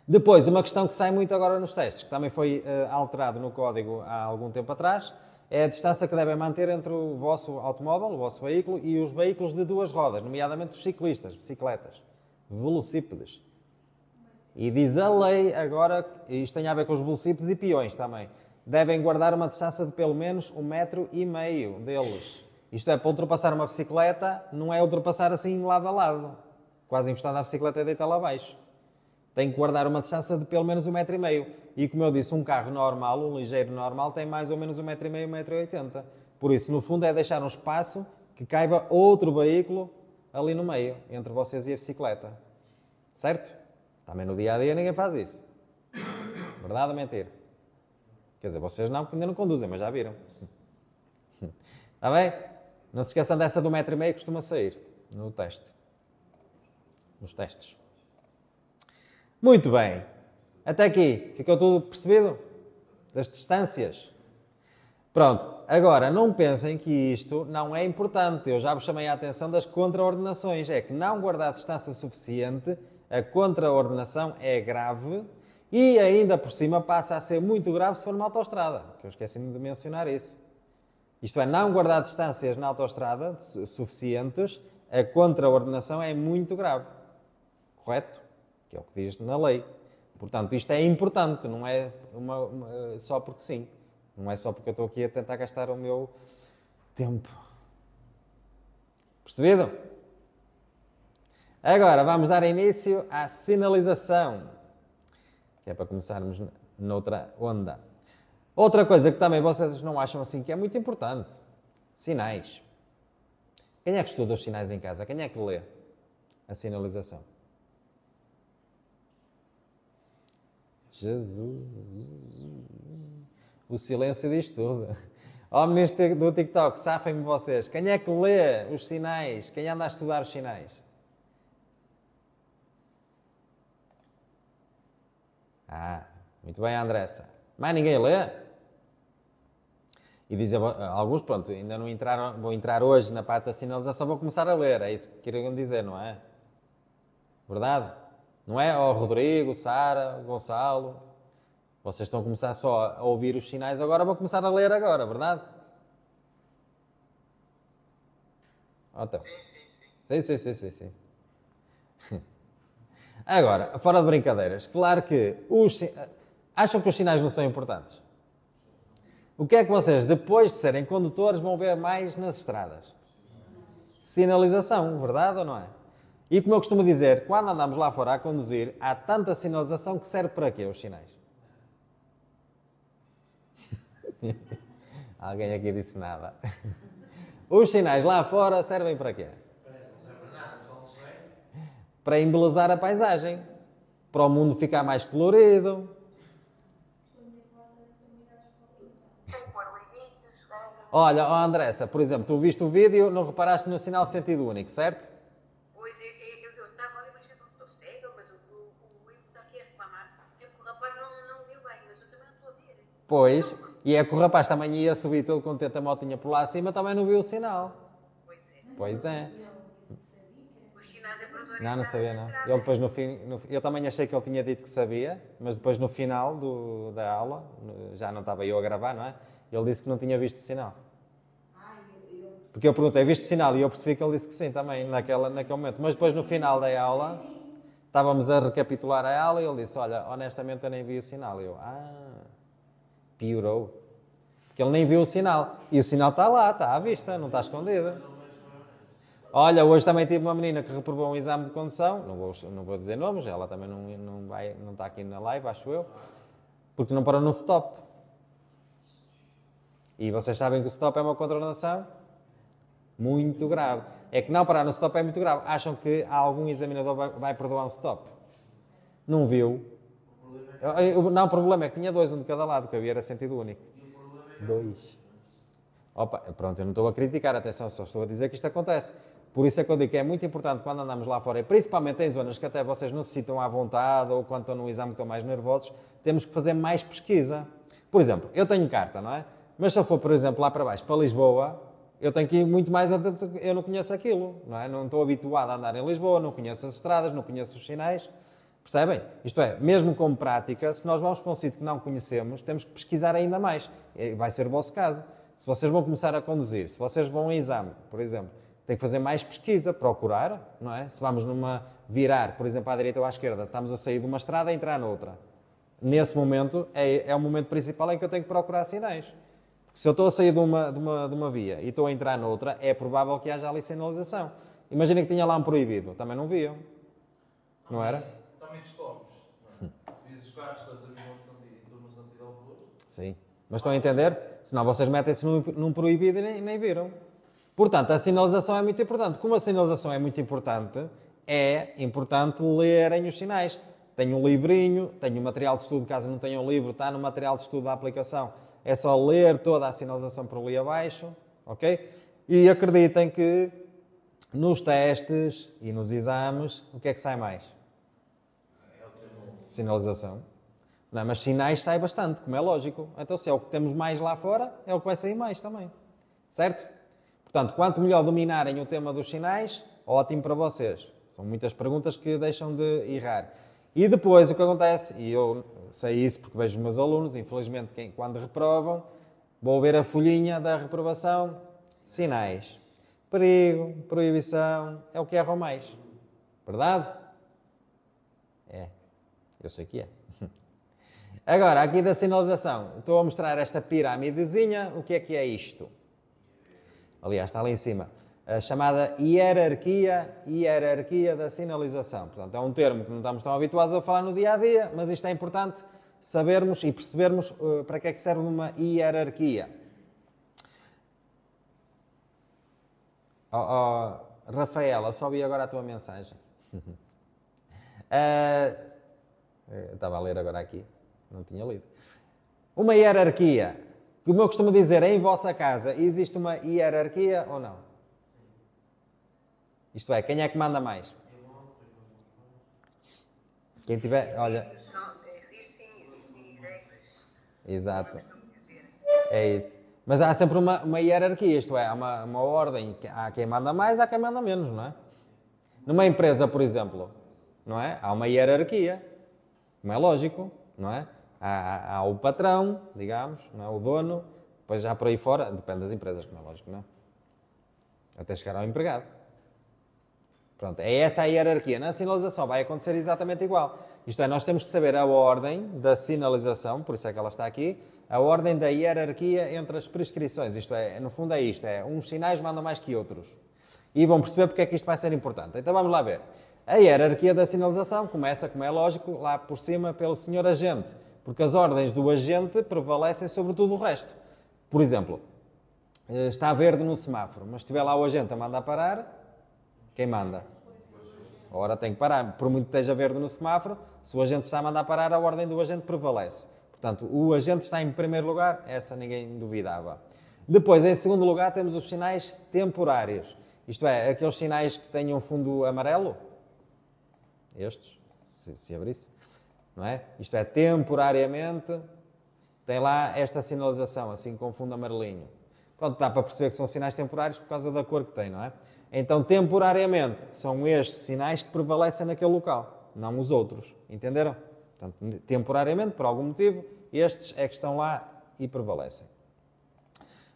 Depois, uma questão que sai muito agora nos testes, que também foi alterado no código há algum tempo atrás, é a distância que devem manter entre o vosso automóvel, o vosso veículo, e os veículos de duas rodas, nomeadamente os ciclistas, bicicletas, velocípedes. E diz a lei agora, e isto tem a ver com os velocípedes e peões também, devem guardar uma distância de pelo menos 1,5 m deles. Isto é, para ultrapassar uma bicicleta, não é ultrapassar assim lado a lado, quase encostado à bicicleta e deita lá abaixo. Tem que guardar uma distância de pelo menos 1,5 m. E como eu disse, um carro normal, um ligeiro normal, tem mais ou menos 1,5 m, 1,80 m. Por isso, no fundo, é deixar um espaço que caiba outro veículo ali no meio, entre vocês e a bicicleta. Certo? Também no dia-a-dia ninguém faz isso. Verdade ou mentira? Quer dizer, vocês não, porque ainda não conduzem, mas já viram. Está bem? Não se esqueçam dessa do 1,5 m que costuma sair no teste. Nos testes. Muito bem. Até aqui. Ficou tudo percebido? Das distâncias? Pronto. Agora, não pensem que isto não é importante. Eu já vos chamei a atenção das contraordenações. É que não guardar distância suficiente, a contraordenação é grave e ainda por cima passa a ser muito grave se for numa autoestrada. Que eu esqueci-me de mencionar isso. Isto é, não guardar distâncias na autoestrada suficientes, a contraordenação é muito grave. Correto? Que é o que diz na lei. Portanto, isto é importante, não é só porque sim. Não é só porque eu estou aqui a tentar gastar o meu tempo. Percebido? Agora, vamos dar início à sinalização. Que é para começarmos noutra onda. Outra coisa que também vocês não acham assim que é muito importante. Sinais. Quem é que estuda os sinais em casa? Quem é que lê a sinalização? Jesus. O silêncio diz tudo. Ó, ministro do TikTok, safem-me vocês. Quem é que lê os sinais? Quem anda a estudar os sinais? Muito bem, Andressa. Mais ninguém lê? E dizem alguns, pronto, ainda não entraram, vou entrar hoje na parte da sinalização, vou começar a ler. É isso que queriam dizer, não é? Verdade? Não é? Ó, Rodrigo, Sara, Gonçalo. Vocês estão a começar só a ouvir os sinais agora, vou começar a ler agora, verdade? Então. Sim. Agora, fora de brincadeiras, claro que acham que os sinais não são importantes? O que é que vocês, depois de serem condutores, vão ver mais nas estradas? Sinalização, verdade ou não é? E como eu costumo dizer, quando andamos lá fora a conduzir, há tanta sinalização que serve para quê os sinais? Alguém aqui disse nada. Os sinais lá fora servem para quê? Para embelezar a paisagem. para o mundo ficar mais colorido. Tem que pôr limites, regras. Olha, ó Andressa, por exemplo, tu viste o vídeo, não reparaste no sinal de sentido único, certo? Pois eu estava ali, mas eu não estou cega, mas o Ivo está aqui a reclamar. É que o rapaz não viu bem, mas eu também não estou a ver. Pois, e é que o rapaz também ia subir todo contente, a motinha por lá acima, também não viu o sinal. Pois é. Pois é. Os sinais é para os Não sabia não. Ele depois no fim, eu também achei que ele tinha dito que sabia, mas depois no final da aula, já não estava eu a gravar, não é? Ele disse que não tinha visto o sinal. Porque eu perguntei, viste o sinal? E eu percebi que ele disse que sim também, naquele momento. Mas depois no final da aula, estávamos a recapitular a aula e ele disse, olha, honestamente eu nem vi o sinal. E eu, piorou. Porque ele nem viu o sinal. E o sinal está lá, está à vista, não está escondido. Olha, hoje também tive uma menina que reprovou um exame de condução, não vou dizer nomes, ela também não está aqui na live, acho eu, porque não parou no stop. E vocês sabem que o stop é uma contraordenação muito grave. É que não parar no stop é muito grave. Acham que algum examinador vai perdoar um stop? Não viu. Não, o problema é que tinha 2, um de cada lado, que havia era sentido único. 2. Opa, pronto, eu não estou a criticar, atenção, só estou a dizer que isto acontece. Por isso é que eu digo que é muito importante quando andamos lá fora, e principalmente em zonas que até vocês não se sintam à vontade ou quando estão no exame que estão mais nervosos, temos que fazer mais pesquisa. Por exemplo, eu tenho carta, não é? Mas se eu for, por exemplo, lá para baixo, para Lisboa, eu tenho que ir muito mais atento, eu não conheço aquilo, não é? Não estou habituado a andar em Lisboa, não conheço as estradas, não conheço os sinais. Percebem? Isto é, mesmo com prática, se nós vamos para um sítio que não conhecemos, temos que pesquisar ainda mais. E vai ser o vosso caso. Se vocês vão começar a conduzir, se vocês vão a exame, por exemplo, tem que fazer mais pesquisa, procurar, não é? Se vamos virar, por exemplo, à direita ou à esquerda, estamos a sair de uma estrada e entrar noutra. Nesse momento, é o momento principal em que eu tenho que procurar sinais. Porque se eu estou a sair de uma via e estou a entrar noutra, é provável que haja ali sinalização. Imaginem que tinha lá um proibido, também não viam. Não era? Também descobres. Se vis os carros todos a vir e tu no sentido oposto. Sim. Mas estão a entender? Senão vocês metem-se num proibido e nem viram. Portanto, a sinalização é muito importante. Como a sinalização é muito importante, é importante lerem os sinais. Tenho um livrinho, tenho um material de estudo, caso não tenham um livro, está no material de estudo da aplicação. É só ler toda a sinalização por ali abaixo, ok? E acreditem que nos testes e nos exames, o que é que sai mais? Sinalização. Não, mas sinais sai bastante, como é lógico. Então, se é o que temos mais lá fora, é o que vai sair mais também. Certo? Portanto, quanto melhor dominarem o tema dos sinais, ótimo para vocês. São muitas perguntas que deixam de errar. E depois, o que acontece, e eu sei isso porque vejo os meus alunos, infelizmente, quando reprovam, vou ver a folhinha da reprovação, sinais. Perigo, proibição, é o que erram mais. Verdade? É. Eu sei que é. Agora, aqui da sinalização, estou a mostrar esta piramidezinha. O que é isto? Aliás, está ali em cima. A chamada hierarquia da sinalização. Portanto, é um termo que não estamos tão habituados a falar no dia-a-dia, mas isto é importante sabermos e percebermos para que é que serve uma hierarquia. Rafaela, só vi agora a tua mensagem. Eu estava a ler agora aqui, não tinha lido. Uma hierarquia. Como eu costumo dizer, em vossa casa, existe uma hierarquia ou não? Isto é, quem é que manda mais? Quem tiver, olha... Existem regras. Exato. É isso. Mas há sempre uma hierarquia, isto é, há uma ordem. Há quem manda mais, há quem manda menos, não é? Numa empresa, por exemplo, não é? Há uma hierarquia. Como é lógico, não é? Há o patrão, digamos, não é? O dono, depois já por aí fora, depende das empresas, como é lógico, não é? Até chegar ao empregado. Pronto, é essa a hierarquia. Na sinalização vai acontecer exatamente igual. Isto é, nós temos que saber a ordem da sinalização, por isso é que ela está aqui, a ordem da hierarquia entre as prescrições. Isto é, no fundo é isto, é uns sinais mandam mais que outros. E vão perceber porque é que isto vai ser importante. Então vamos lá ver. A hierarquia da sinalização começa, como é lógico, lá por cima pelo senhor agente, porque as ordens do agente prevalecem sobre tudo o resto. Por exemplo, está verde no semáforo, mas se estiver lá o agente a mandar parar, quem manda? A hora tem que parar. Por muito que esteja verde no semáforo, se o agente está a mandar parar, a ordem do agente prevalece. Portanto, o agente está em primeiro lugar, essa ninguém duvidava. Depois, em segundo lugar, temos os sinais temporários. Isto é, aqueles sinais que têm um fundo amarelo. Estes, se abrisse. Não é? Isto é, temporariamente, tem lá esta sinalização, assim com fundo amarelinho. Pronto, dá para perceber que são sinais temporários por causa da cor que tem, não é? Então, temporariamente, são estes sinais que prevalecem naquele local, não os outros. Entenderam? Portanto, temporariamente, por algum motivo, estes é que estão lá e prevalecem.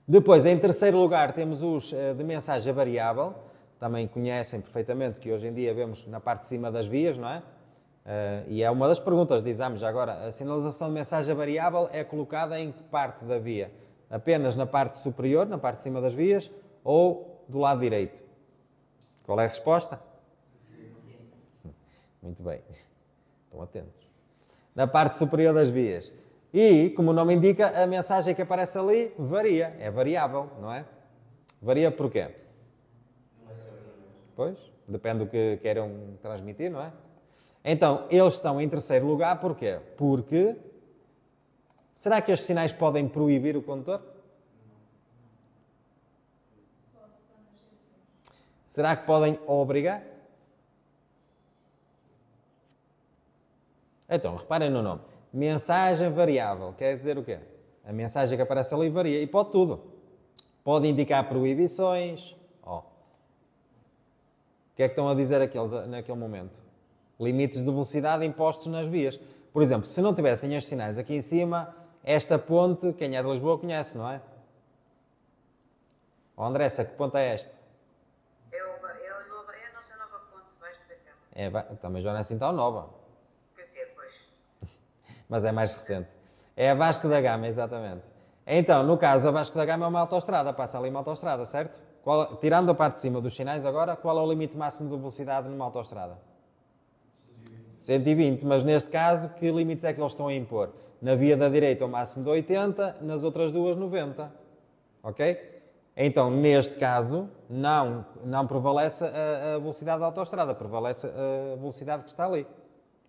Depois, em terceiro lugar, temos os de mensagem variável. Também conhecem perfeitamente que hoje em dia vemos na parte de cima das vias, não é? E é uma das perguntas de exame já agora. A sinalização de mensagem variável é colocada em que parte da via? Apenas na parte superior, na parte de cima das vias, ou do lado direito? Qual é a resposta? Sim. Muito bem. Estão atentos. Na parte superior das vias. E, como o nome indica, a mensagem que aparece ali varia. É variável, não é? Varia porquê? Não é sempre a mesma. Pois, depende do que queiram transmitir, não é? Então, eles estão em terceiro lugar porquê? Porque... Será que estes sinais podem proibir o condutor? Será que podem obrigar? Então, reparem no nome. Mensagem variável. Quer dizer o quê? A mensagem que aparece ali varia. E pode tudo. Pode indicar proibições. O que é que estão a dizer aqueles naquele momento? Limites de velocidade impostos nas vias. Por exemplo, se não tivessem estes sinais aqui em cima, esta ponte, quem é de Lisboa conhece, não é? Oh, Andressa, que ponte é esta? É a nossa nova ponte debaixo da cama. Também já não é assim tão nova, Quer dizer, pois. mas é mais recente. É a Vasco da Gama, exatamente. Então, no caso, a Vasco da Gama é uma autoestrada, passa ali uma autoestrada, certo? Tirando a parte de cima dos sinais agora, qual é o limite máximo de velocidade numa autoestrada? 120, mas neste caso, que limites é que eles estão a impor? Na via da direita, o máximo de 80, nas outras duas, 90. Ok? Então, neste caso, não prevalece a velocidade da autoestrada, prevalece a velocidade que está ali,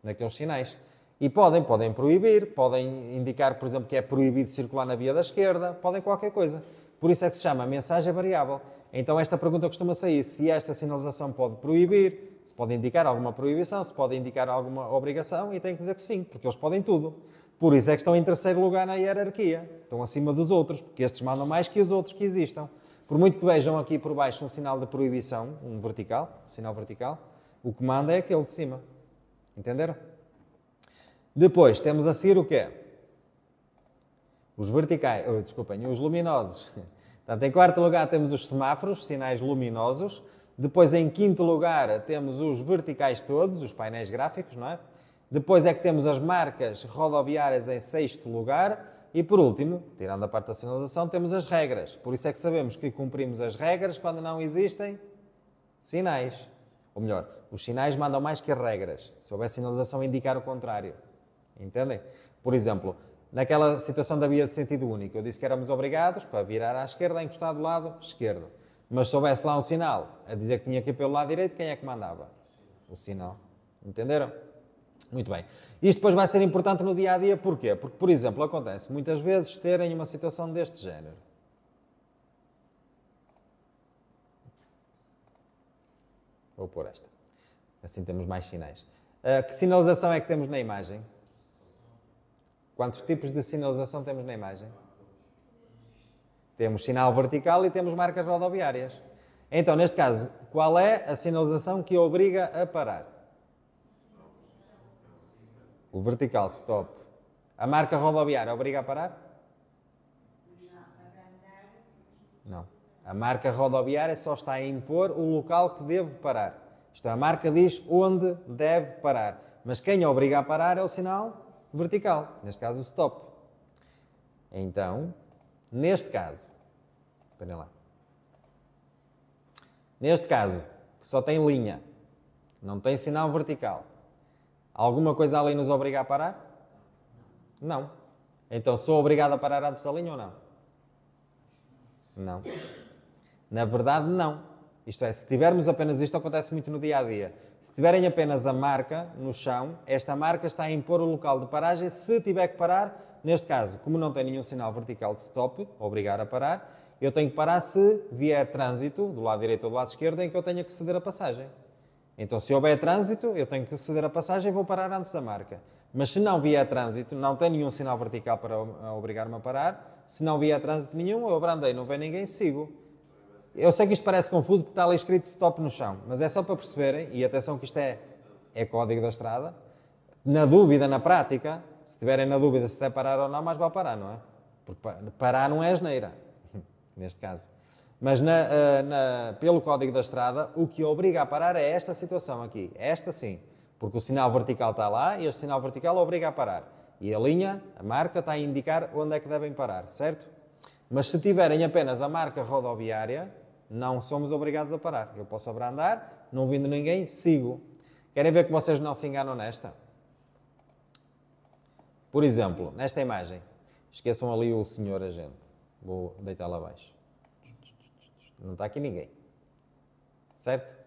naqueles sinais. E podem proibir, podem indicar, por exemplo, que é proibido circular na via da esquerda, podem qualquer coisa. Por isso é que se chama mensagem variável. Então, esta pergunta costuma sair, se esta sinalização pode proibir, se pode indicar alguma proibição, se pode indicar alguma obrigação, e tem que dizer que sim, porque eles podem tudo. Por isso é que estão em terceiro lugar na hierarquia. Estão acima dos outros, porque estes mandam mais que os outros que existam. Por muito que vejam aqui por baixo um sinal de proibição, um sinal vertical, o que manda é aquele de cima. Entenderam? Depois, temos a seguir o quê? Os verticais, desculpem, os luminosos. Portanto, em quarto lugar temos os semáforos, sinais luminosos. Depois, em quinto lugar, temos os verticais todos, os painéis gráficos, não é? Depois é que temos as marcas rodoviárias em sexto lugar. E por último, tirando a parte da sinalização, temos as regras. Por isso é que sabemos que cumprimos as regras quando não existem sinais. Ou melhor, os sinais mandam mais que as regras. Se houver sinalização, indicar o contrário. Entendem? Por exemplo, naquela situação da via de sentido único, eu disse que éramos obrigados para virar à esquerda, a encostar do lado esquerdo. Mas se houvesse lá um sinal a dizer que tinha que ir pelo lado direito, quem é que mandava? O sinal. Entenderam? Muito bem. Isto depois vai ser importante no dia-a-dia, porquê? Porque, por exemplo, acontece muitas vezes terem uma situação deste género. Vou pôr esta. Assim temos mais sinais. Que sinalização é que temos na imagem? Quantos tipos de sinalização temos na imagem? Temos sinal vertical e temos marcas rodoviárias. Então, neste caso, qual é a sinalização que obriga a parar? O vertical, stop. A marca rodoviária obriga a parar? Não. A marca rodoviária só está a impor o local que deve parar. Isto é, a marca diz onde deve parar. Mas quem obriga a parar é o sinal vertical. Neste caso, o stop. Então, neste caso, esperem lá. Neste caso, que só tem linha, não tem sinal vertical, alguma coisa ali nos obriga a parar? Não. Então, sou obrigado a parar antes da linha ou não? Não. Na verdade, não. Isto é, se tivermos apenas isto, acontece muito no dia-a-dia. Se tiverem apenas a marca no chão, esta marca está a impor o local de paragem se tiver que parar. Neste caso, como não tem nenhum sinal vertical de stop, obrigar a parar, eu tenho que parar se vier trânsito, do lado direito ou do lado esquerdo, em que eu tenha que ceder a passagem. Então, se houver trânsito, eu tenho que ceder a passagem e vou parar antes da marca. Mas se não vier trânsito, não tem nenhum sinal vertical para obrigar-me a parar, se não vier trânsito nenhum, eu abrandei, não vem ninguém, sigo. Eu sei que isto parece confuso porque está ali escrito stop no chão, mas é só para perceberem, e atenção que isto é código da estrada. Na dúvida, na prática, se tiverem na dúvida se deve parar ou não, mais vale parar, não é? Porque parar não é asneira, neste caso. Mas pelo código da estrada, o que obriga a parar é esta situação aqui. Esta sim, porque o sinal vertical está lá e este sinal vertical obriga a parar. E a linha, a marca, está a indicar onde é que devem parar, certo? Mas se tiverem apenas a marca rodoviária, não somos obrigados a parar. Eu posso abrandar, não vindo ninguém, sigo. Querem ver que vocês não se enganam nesta? Por exemplo, nesta imagem, esqueçam ali o senhor agente. Vou deitá-la abaixo. Não está aqui ninguém. Certo?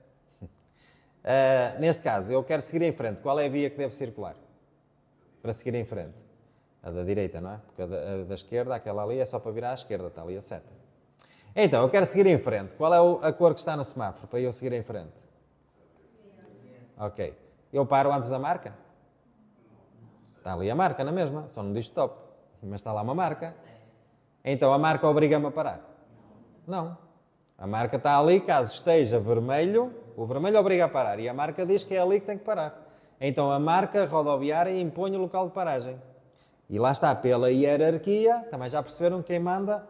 Neste caso, eu quero seguir em frente. Qual é a via que devo circular? Para seguir em frente. A da direita, não é? Porque a da esquerda, aquela ali, é só para virar à esquerda. Está ali a seta. Então, eu quero seguir em frente. Qual é a cor que está no semáforo para eu seguir em frente? Ok. Eu paro antes da marca? Está ali a marca na mesma, só não diz stop. Mas está lá uma marca. Então, a marca obriga-me a parar? Não. A marca está ali, caso esteja vermelho, o vermelho obriga a parar. E a marca diz que é ali que tem que parar. Então, a marca rodoviária impõe o local de paragem. E lá está, pela hierarquia, também já perceberam que quem manda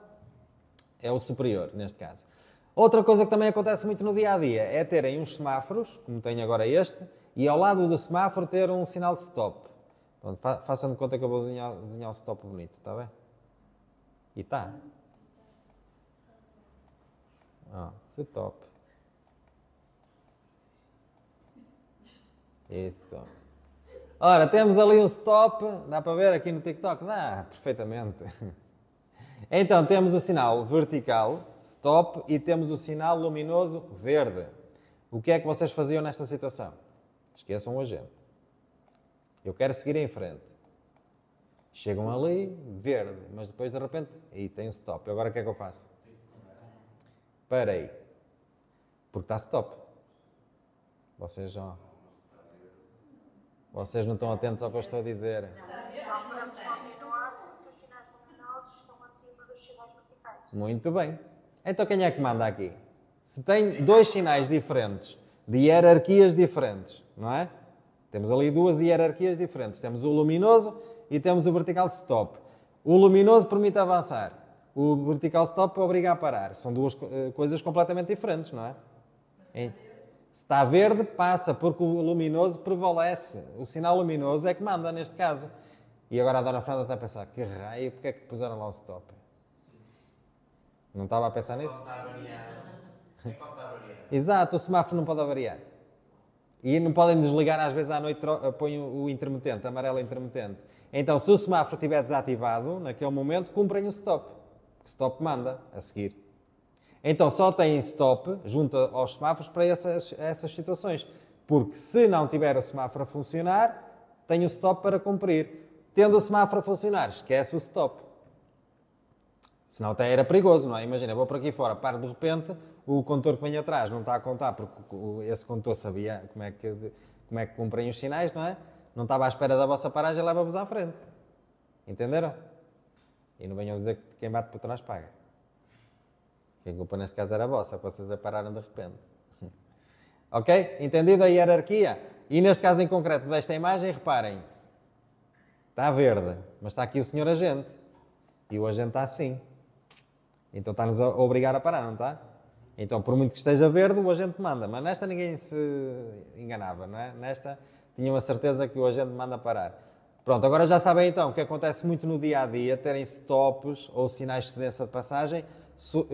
é o superior, neste caso. Outra coisa que também acontece muito no dia-a-dia é terem uns semáforos, como tenho agora este, e ao lado do semáforo ter um sinal de stop. Pronto, façam de conta que eu vou desenhar um stop bonito, está bem? E está. Stop. Isso. Ora, temos ali um stop, dá para ver aqui no TikTok? Dá, perfeitamente. Então, temos o sinal vertical, stop, e temos o sinal luminoso verde. O que é que vocês faziam nesta situação? Esqueçam o agente. Eu quero seguir em frente. Chegam ali, verde, mas depois de repente, aí tem um stop. Agora o que é que eu faço? Parei. Porque está stop. Vocês não estão atentos ao que eu estou a dizer. Muito bem. Então quem é que manda aqui? Se tem dois sinais diferentes, de hierarquias diferentes, não é? Temos ali duas hierarquias diferentes. Temos o luminoso e temos o vertical stop. O luminoso permite avançar. O vertical stop obriga a parar. São duas coisas completamente diferentes, não é? Se está verde, passa, porque o luminoso prevalece. O sinal luminoso é que manda, neste caso. E agora a Dona Fernanda está a pensar, que raio, porque é que puseram lá o stop? Não estava a pensar nisso? Exato, o semáforo não pode avariar. E não podem desligar, às vezes à noite põem o intermitente, amarelo intermitente. Então, se o semáforo estiver desativado, naquele momento, cumprem o stop. O stop manda a seguir. Então, só têm stop junto aos semáforos para essas situações. Porque se não tiver o semáforo a funcionar, tem o stop para cumprir. Tendo o semáforo a funcionar, esquece o stop. Senão até era perigoso, não é? Imagina, vou por aqui fora, paro de repente, o condutor que vem atrás não está a contar, porque esse condutor sabia como é que cumprem os sinais, não é? Não estava à espera da vossa paragem e leva-vos à frente. Entenderam? E não venham dizer que quem bate por trás paga. Que a culpa neste caso era vossa, que vocês a pararam de repente. Ok? Entendido a hierarquia? E neste caso em concreto desta imagem, reparem. Está verde, mas está aqui o senhor agente. E o agente está assim. Então está-nos a obrigar a parar, não está? Então, por muito que esteja verde, o agente manda. Mas nesta ninguém se enganava, não é? Nesta tinham a certeza que o agente manda parar. Pronto, agora já sabem então que acontece muito no dia-a-dia terem stops ou sinais de cedência de passagem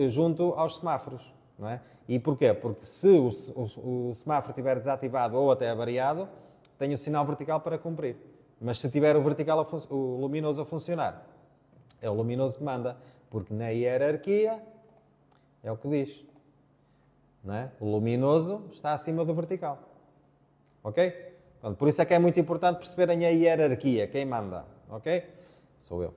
junto aos semáforos, não é? E porquê? Porque se o semáforo estiver desativado ou até avariado, tem o sinal vertical para cumprir. Mas se tiver o luminoso a funcionar, é o luminoso que manda, porque na hierarquia é o que diz. não é? O luminoso está acima do vertical. Ok? Portanto, por isso é que é muito importante perceberem a hierarquia, quem manda. Ok? Sou eu.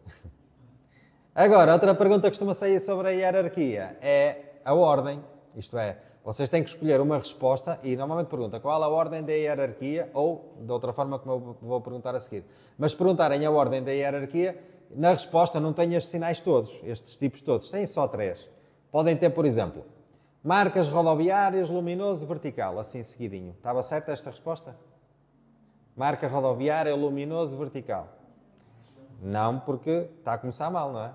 Agora, outra pergunta que costuma sair sobre a hierarquia é a ordem. Isto é, vocês têm que escolher uma resposta e normalmente pergunta qual a ordem da hierarquia ou, de outra forma, como eu vou perguntar a seguir. Mas se perguntarem a ordem da hierarquia, na resposta não tem estes sinais todos, estes tipos todos, têm só 3. Podem ter, por exemplo, marcas rodoviárias, luminoso, vertical, assim seguidinho. Estava certa esta resposta? Marca rodoviária, luminoso, vertical. Não, porque está a começar mal, não é?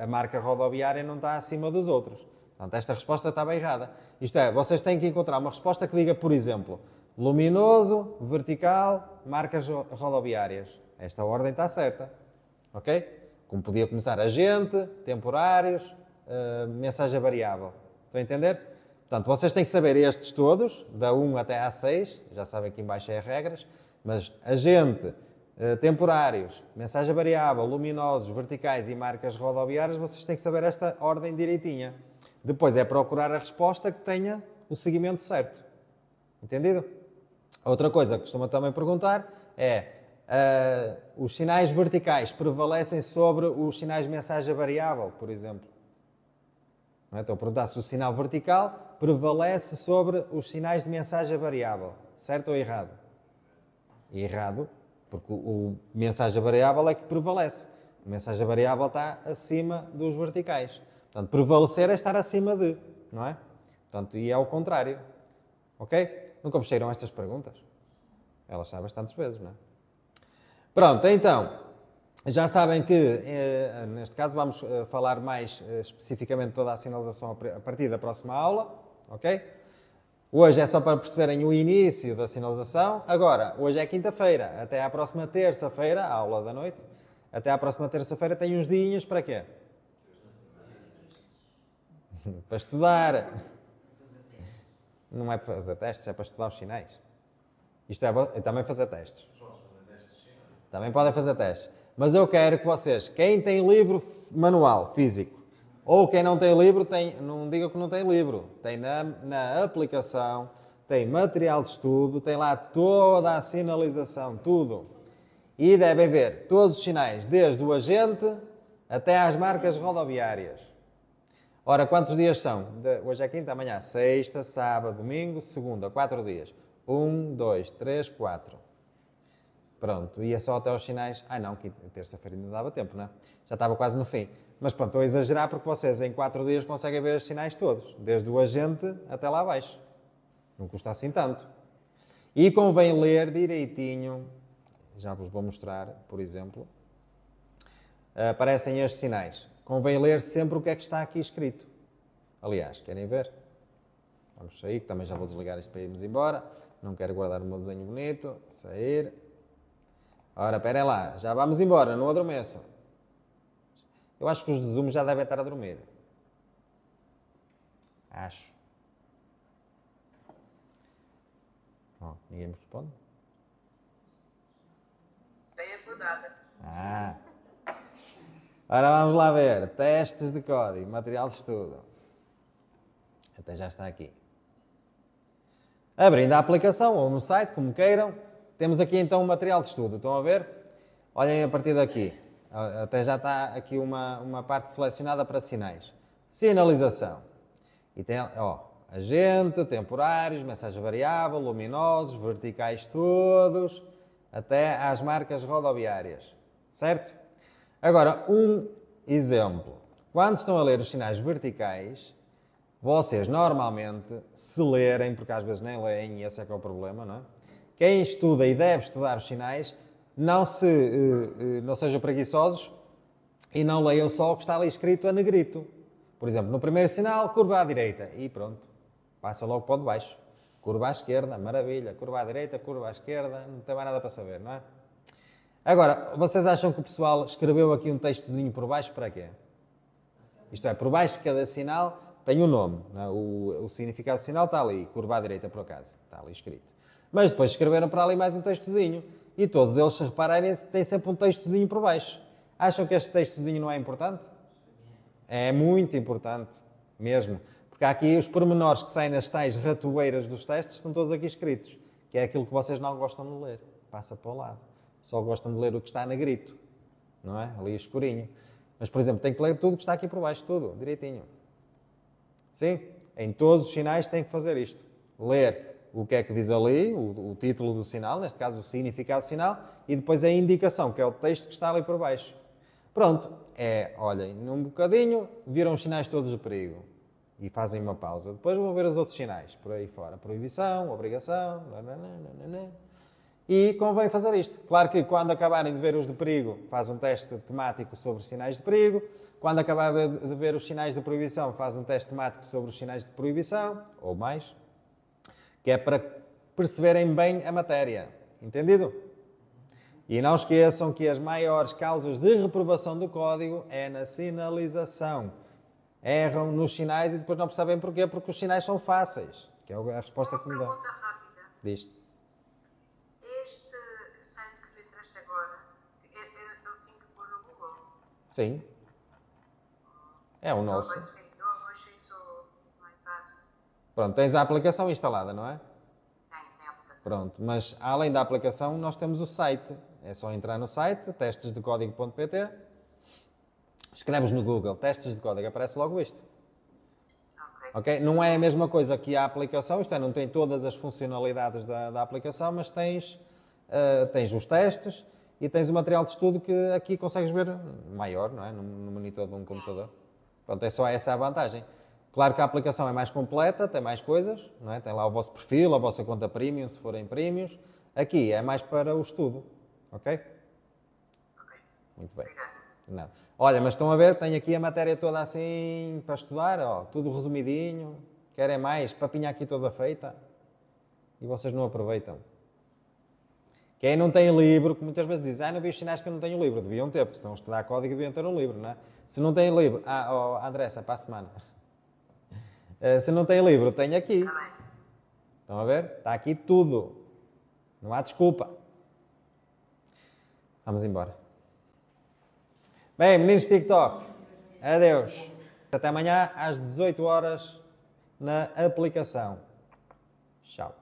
A marca rodoviária não está acima dos outros. Portanto, esta resposta estava errada. Isto é, vocês têm que encontrar uma resposta que diga, por exemplo, luminoso, vertical, marcas rodoviárias. Esta ordem está certa. Ok? Como podia começar agente, temporários, mensagem variável. Estão a entender? Portanto, vocês têm que saber estes todos, da 1 até à 6, já sabem que em baixo é regras, mas agente, temporários, mensagem variável, luminosos, verticais e marcas rodoviárias, vocês têm que saber esta ordem direitinha. Depois é procurar a resposta que tenha o seguimento certo. Entendido? Outra coisa que costuma também perguntar é os sinais verticais prevalecem sobre os sinais de mensagem variável, por exemplo. Não é? Estou a perguntar se o sinal vertical prevalece sobre os sinais de mensagem variável. Certo ou errado? Errado, porque o mensagem variável é que prevalece. A mensagem variável está acima dos verticais. Portanto, prevalecer é estar acima de, não é? Portanto, e é o contrário. Ok? Nunca mexeram estas perguntas? Elas saem bastantes vezes, não é? Pronto, então, já sabem que, neste caso, vamos falar mais especificamente de toda a sinalização a partir da próxima aula, ok? Hoje é só para perceberem o início da sinalização. Agora, hoje é quinta-feira, até à próxima terça-feira, a aula da noite, até à próxima terça-feira tem uns dias para quê? Para estudar. Não é para fazer testes, é para estudar os sinais. Isto é também fazer testes. Também podem fazer testes. Mas eu quero que vocês, quem tem livro manual, físico, ou quem não tem livro, não diga que não tem livro. Tem na aplicação, tem material de estudo, tem lá toda a sinalização, tudo. E devem ver todos os sinais, desde o agente até às marcas rodoviárias. Ora, quantos dias são? Hoje é quinta, amanhã sexta, sábado, domingo, segunda, 4 dias. 1, 2, 3, 4. Pronto, ia só até aos sinais. Não, terça-feira ainda dava tempo, não é? Já estava quase no fim. Mas pronto, estou a exagerar porque vocês em 4 dias conseguem ver os sinais todos, desde o agente até lá abaixo. Não custa assim tanto. E convém ler direitinho, já vos vou mostrar, por exemplo. Aparecem estes sinais. Convém ler sempre o que é que está aqui escrito. Aliás, querem ver? Vamos sair, que também já vou desligar isto para irmos embora. Não quero guardar o meu desenho bonito. Sair. Ora, esperem lá, já vamos embora, não adormeçam. Eu acho que os de Zoom já devem estar a dormir. Acho. Ninguém me responde? Bem acordada. Ora, vamos lá ver. Testes de código, material de estudo. Até já está aqui. Abrindo a aplicação ou no site, como queiram. Temos aqui então um material de estudo, estão a ver? Olhem a partir daqui, até já está aqui uma parte selecionada para sinais. Sinalização. E tem, agente, temporários, mensagem variável, luminosos, verticais todos, até às marcas rodoviárias. Certo? Agora, um exemplo. Quando estão a ler os sinais verticais, vocês normalmente, se lerem, porque às vezes nem leem, e esse é que é o problema, não é? Quem estuda e deve estudar os sinais, não sejam preguiçosos e não leiam só o que está ali escrito a negrito. Por exemplo, no primeiro sinal, curva à direita. E pronto, passa logo para o de baixo. Curva à esquerda, maravilha. Curva à direita, curva à esquerda, não tem mais nada para saber, não é? Agora, vocês acham que o pessoal escreveu aqui um textozinho por baixo para quê? Isto é, por baixo de cada sinal tem um nome. Não é? O significado do sinal está ali, curva à direita por acaso, está ali escrito. Mas depois escreveram para ali mais um textozinho. E todos eles, se repararem, têm sempre um textozinho por baixo. Acham que este textozinho não é importante? É muito importante, mesmo. Porque Porque há aqui os pormenores que saem nas tais ratoeiras dos testes, estão todos aqui escritos, que é aquilo que vocês não gostam de ler, passa para o lado. Só gostam de ler o que está a negrito, não é? Ali escurinho. Mas, por exemplo, tem que ler tudo o que está aqui por baixo, tudo, direitinho. Sim? Em todos os sinais tem que fazer isto. Ler o que é que diz ali, o título do sinal, neste caso o significado do sinal, e depois a indicação, que é o texto que está ali por baixo. Pronto, olhem, num bocadinho viram os sinais todos de perigo e fazem uma pausa. Depois vão ver os outros sinais, por aí fora. Proibição, obrigação, e convém fazer isto. Claro que quando acabarem de ver os de perigo, faz um teste temático sobre os sinais de perigo. Quando acabarem de ver os sinais de proibição, faz um teste temático sobre os sinais de proibição, ou mais, que é para perceberem bem a matéria. Entendido? E não esqueçam que as maiores causas de reprovação do código é na sinalização. Erram nos sinais e depois não percebem porquê, porque os sinais são fáceis, que é a resposta que me dá. Uma pergunta rápida. Diz. Este site que tu entraste agora, eu tenho que pôr no Google. Sim. É o nosso. Eu achei isso no iPad. Pronto, tens a aplicação instalada, não é? Tem a aplicação. Pronto, mas além da aplicação nós temos o site. É só entrar no site, testesdecódigo.pt, escreves no Google testes de código, aparece logo isto. Ok? Não é a mesma coisa que a aplicação, isto é, não tem todas as funcionalidades da aplicação, mas tens os testes e tens o material de estudo que aqui consegues ver maior, não é? No monitor de um computador. Pronto, é só essa a vantagem. Claro que a aplicação é mais completa, tem mais coisas, não é? Tem lá o vosso perfil, a vossa conta premium, se forem premiums. Aqui é mais para o estudo, ok? Muito bem. Obrigada. De nada. Olha, mas estão a ver, tenho aqui a matéria toda assim para estudar, ó, tudo resumidinho. Querem mais? Papinha aqui toda feita. E vocês não aproveitam. Quem não tem livro, que muitas vezes dizem, não vi os sinais que eu não tenho livro. Deviam ter, porque se estão a estudar código, deviam ter um livro, não é? Se não tem livro, Andressa, para a semana. Se não tem livro, tenho aqui. Está bem. Estão a ver? Está aqui tudo. Não há desculpa. Vamos embora. Bem, meninos TikTok, adeus. Até amanhã às 18 horas na aplicação. Tchau.